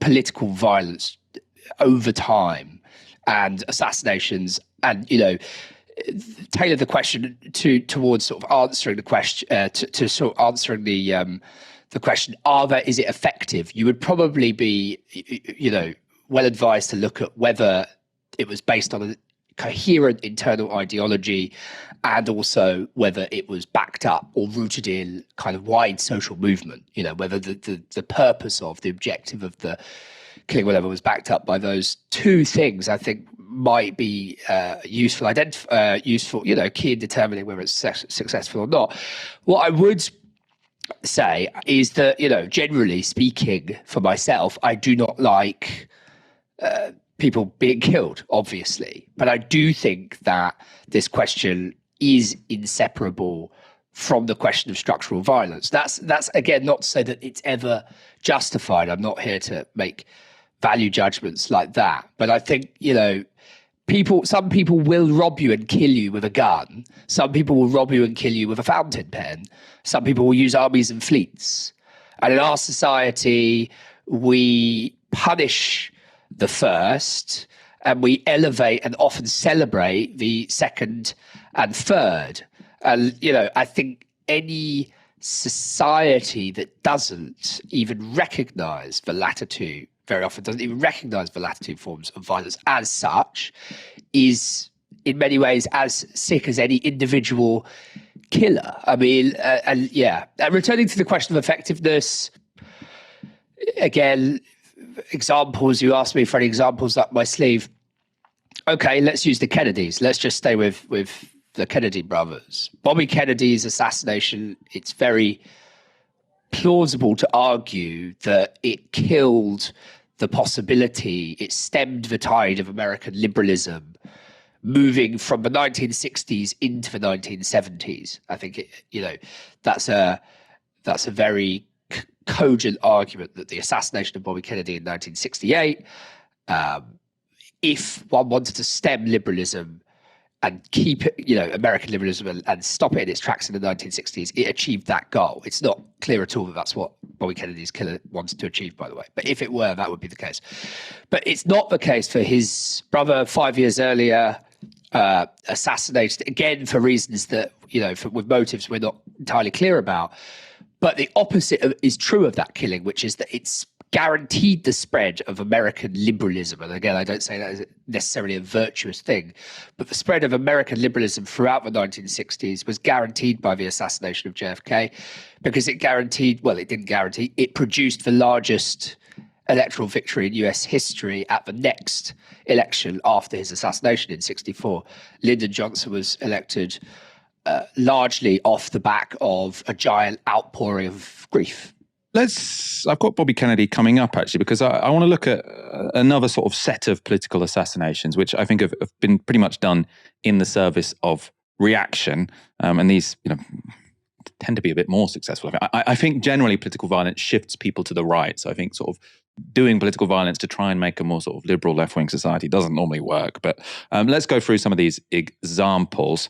political violence over time, and assassinations, and tailor the question towards sort of answering the question to sort of answering the question: is it effective? You would probably be well advised to look at whether it was based on a coherent internal ideology, and also whether it was backed up or rooted in kind of wide social movement. Whether the purpose of the objective of the killing, whatever, was backed up by those two things. I think might be useful, key in determining whether it's successful or not. What I would say is that, generally speaking, for myself, I do not like people being killed, obviously. But I do think that this question is inseparable from the question of structural violence. That's again, not to say that it's ever justified. I'm not here to make value judgments like that. But I think, some people will rob you and kill you with a gun. Some people will rob you and kill you with a fountain pen. Some people will use armies and fleets. And in our society, we punish the first and we elevate and often celebrate the second and third. And, I think any society that doesn't even recognize the latter two, very often doesn't even recognize the latter two forms of violence as such, is in many ways as sick as any individual killer. I mean, returning to the question of effectiveness, again, examples, you asked me for any examples up my sleeve. Okay, let's use the Kennedys. Let's just stay with the Kennedy brothers. Bobby Kennedy's assassination, it's very plausible to argue that it killed the possibility, it stemmed the tide of American liberalism moving from the 1960s into the 1970s. I think that's a very cogent argument that the assassination of Bobby Kennedy in 1968, if one wanted to stem liberalism and keep it, American liberalism and stop it in its tracks in the 1960s, it achieved that goal. It's not clear at all that that's what Bobby Kennedy's killer wanted to achieve, by the way. But if it were, that would be the case. But it's not the case for his brother 5 years earlier, assassinated, again, for reasons that, with motives we're not entirely clear about. But the opposite is true of that killing, which is that it's guaranteed the spread of American liberalism. And again, I don't say that is necessarily a virtuous thing, but the spread of American liberalism throughout the 1960s was guaranteed by the assassination of JFK, because it produced the largest electoral victory in US history at the next election after his assassination in 1964. Lyndon Johnson was elected largely off the back of a giant outpouring of grief. I've got Bobby Kennedy coming up, actually, because I want to look at another sort of set of political assassinations, which I think have been pretty much done in the service of reaction. And these, tend to be a bit more successful. I think generally political violence shifts people to the right. So I think sort of doing political violence to try and make a more sort of liberal left-wing society doesn't normally work. But let's go through some of these examples.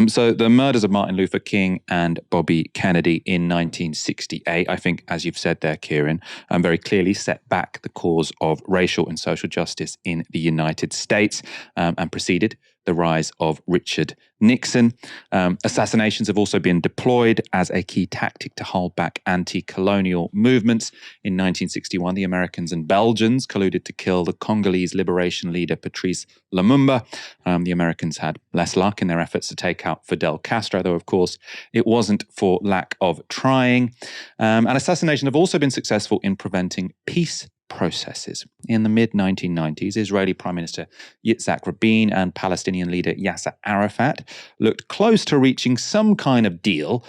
So the murders of Martin Luther King and Bobby Kennedy in 1968, I think, as you've said there, Kieran, very clearly set back the cause of racial and social justice in the United States and preceded the rise of Richard Nixon. Assassinations have also been deployed as a key tactic to hold back anti-colonial movements. In 1961, the Americans and Belgians colluded to kill the Congolese liberation leader Patrice Lumumba. The Americans had less luck in their efforts to take out Fidel Castro, though, of course, it wasn't for lack of trying. And assassinations have also been successful in preventing peace processes. In the mid-1990s, Israeli Prime Minister Yitzhak Rabin and Palestinian leader Yasser Arafat looked close to reaching some kind of deal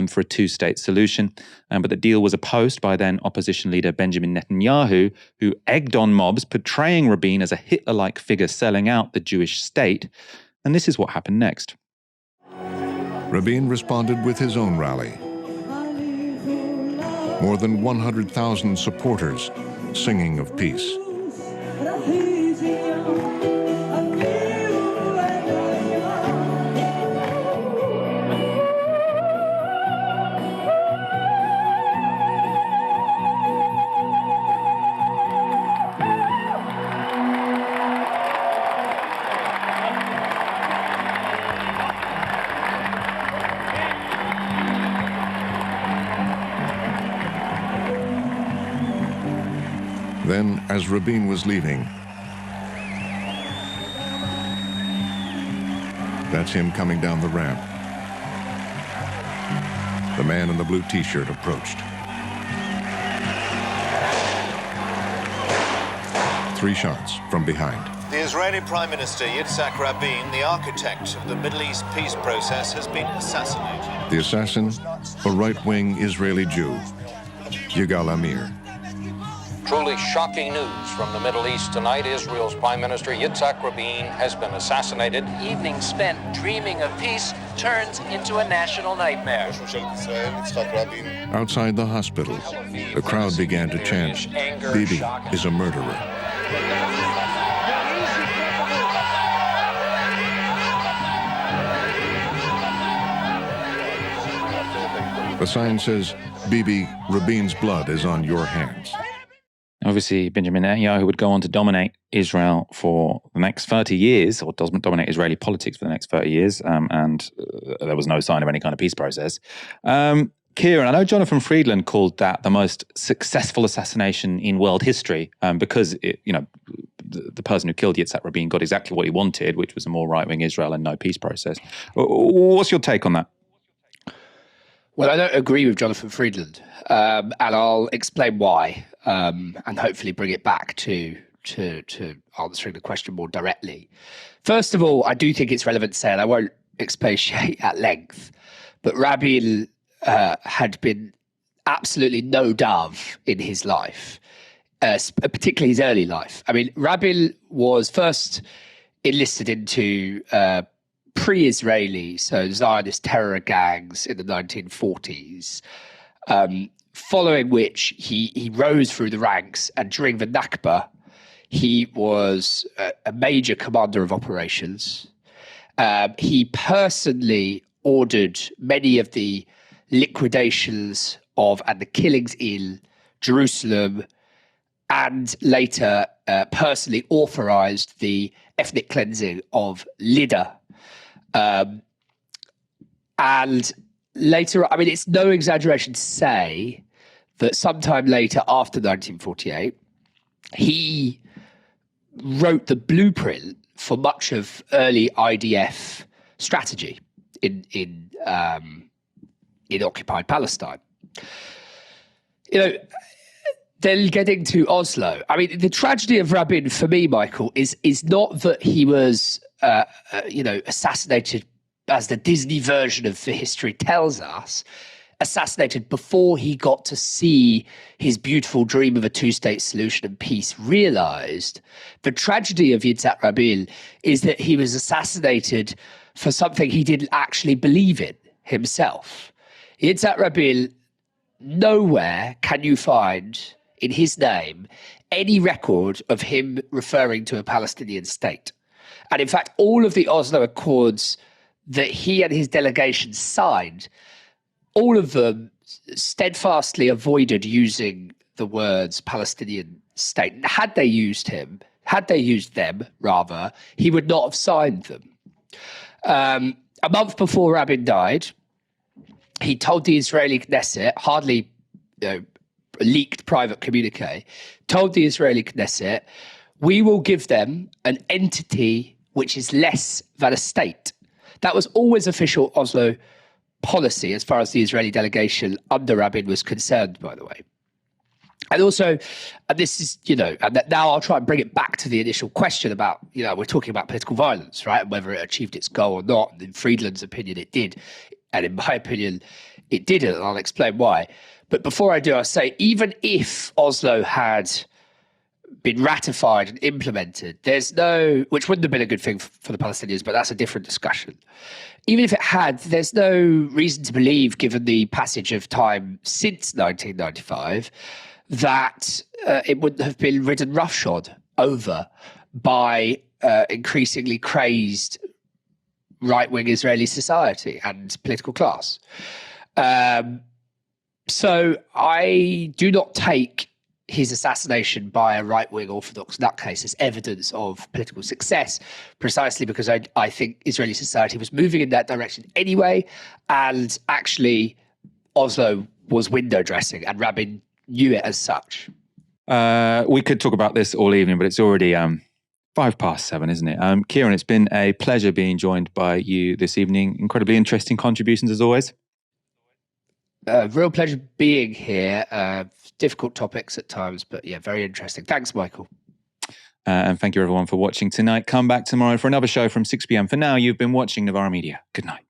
for a two-state solution, but the deal was opposed by then opposition leader Benjamin Netanyahu, who egged on mobs portraying Rabin as a Hitler-like figure selling out the Jewish state. And this is what happened next. Rabin responded with his own rally. More than 100,000 supporters singing of peace. Then, as Rabin was leaving, that's him coming down the ramp. The man in the blue t-shirt approached. 3 shots from behind. The Israeli Prime Minister Yitzhak Rabin, the architect of the Middle East peace process, has been assassinated. The assassin, a right-wing Israeli Jew, Yigal Amir. Truly shocking news from the Middle East tonight. Israel's Prime Minister Yitzhak Rabin has been assassinated. Evening spent dreaming of peace turns into a national nightmare. Outside the hospital, the crowd began to chant, "Bibi is a murderer." The sign says, "Bibi, Rabin's blood is on your hands." Obviously, Benjamin Netanyahu would go on to dominate Israel for the next 30 years, or does dominate Israeli politics for the next 30 years, and there was no sign of any kind of peace process. Kieran, I know Jonathan Friedland called that the most successful assassination in world history because, the person who killed Yitzhak Rabin got exactly what he wanted, which was a more right-wing Israel and no peace process. What's your take on that? Well, I don't agree with Jonathan Friedland, and I'll explain why, and hopefully bring it back to answering the question more directly. First of all, I do think it's relevant to say, and I won't expatiate at length, but Rabin had been absolutely no dove in his life, particularly his early life. I mean, Rabin was first enlisted into pre-Israeli, so Zionist terror gangs in the 1940s, following which he rose through the ranks, and during the Nakba, he was a major commander of operations. He personally ordered many of the liquidations of and the killings in Jerusalem, and later personally authorized the ethnic cleansing of Lydda. And later, I mean, it's no exaggeration to say that sometime later, after 1948, he wrote the blueprint for much of early IDF strategy in occupied Palestine. Then getting to Oslo, I mean, the tragedy of Rabin for me, Michael, is not that he was assassinated as the Disney version of the history tells us, assassinated before he got to see his beautiful dream of a two-state solution and peace realized. The tragedy of Yitzhak Rabin is that he was assassinated for something he didn't actually believe in himself. Yitzhak Rabin, nowhere can you find in his name any record of him referring to a Palestinian state. And in fact, all of the Oslo Accords that he and his delegation signed, all of them steadfastly avoided using the words Palestinian state. Had they used them, he would not have signed them. A month before Rabin died, he told the Israeli Knesset, hardly leaked private communique, told the Israeli Knesset, we will give them an entity which is less than a state. That was always official Oslo policy as far as the Israeli delegation under Rabin was concerned, by the way. And also, and this is, and now I'll try and bring it back to the initial question about, we're talking about political violence, right? And whether it achieved its goal or not. And in Friedland's opinion, it did. And in my opinion, it didn't. And I'll explain why. But before I do, I'll say, even if Oslo had been ratified and implemented, which wouldn't have been a good thing for the Palestinians, but that's a different discussion. Even if it had, there's no reason to believe, given the passage of time since 1995, that it wouldn't have been ridden roughshod over by increasingly crazed right-wing Israeli society and political class. So I do not take his assassination by a right-wing Orthodox nutcase as evidence of political success, precisely because I think Israeli society was moving in that direction anyway, and actually Oslo was window dressing, and Rabin knew it as such. We could talk about this all evening, but it's already 7:05, isn't it? Kieran, it's been a pleasure being joined by you this evening. Incredibly interesting contributions as always. Real pleasure being here. Difficult topics at times, but yeah, very interesting. Thanks, Michael. And thank you everyone for watching tonight. Come back tomorrow for another show from 6 p.m. For now, you've been watching Novara Media. Good night.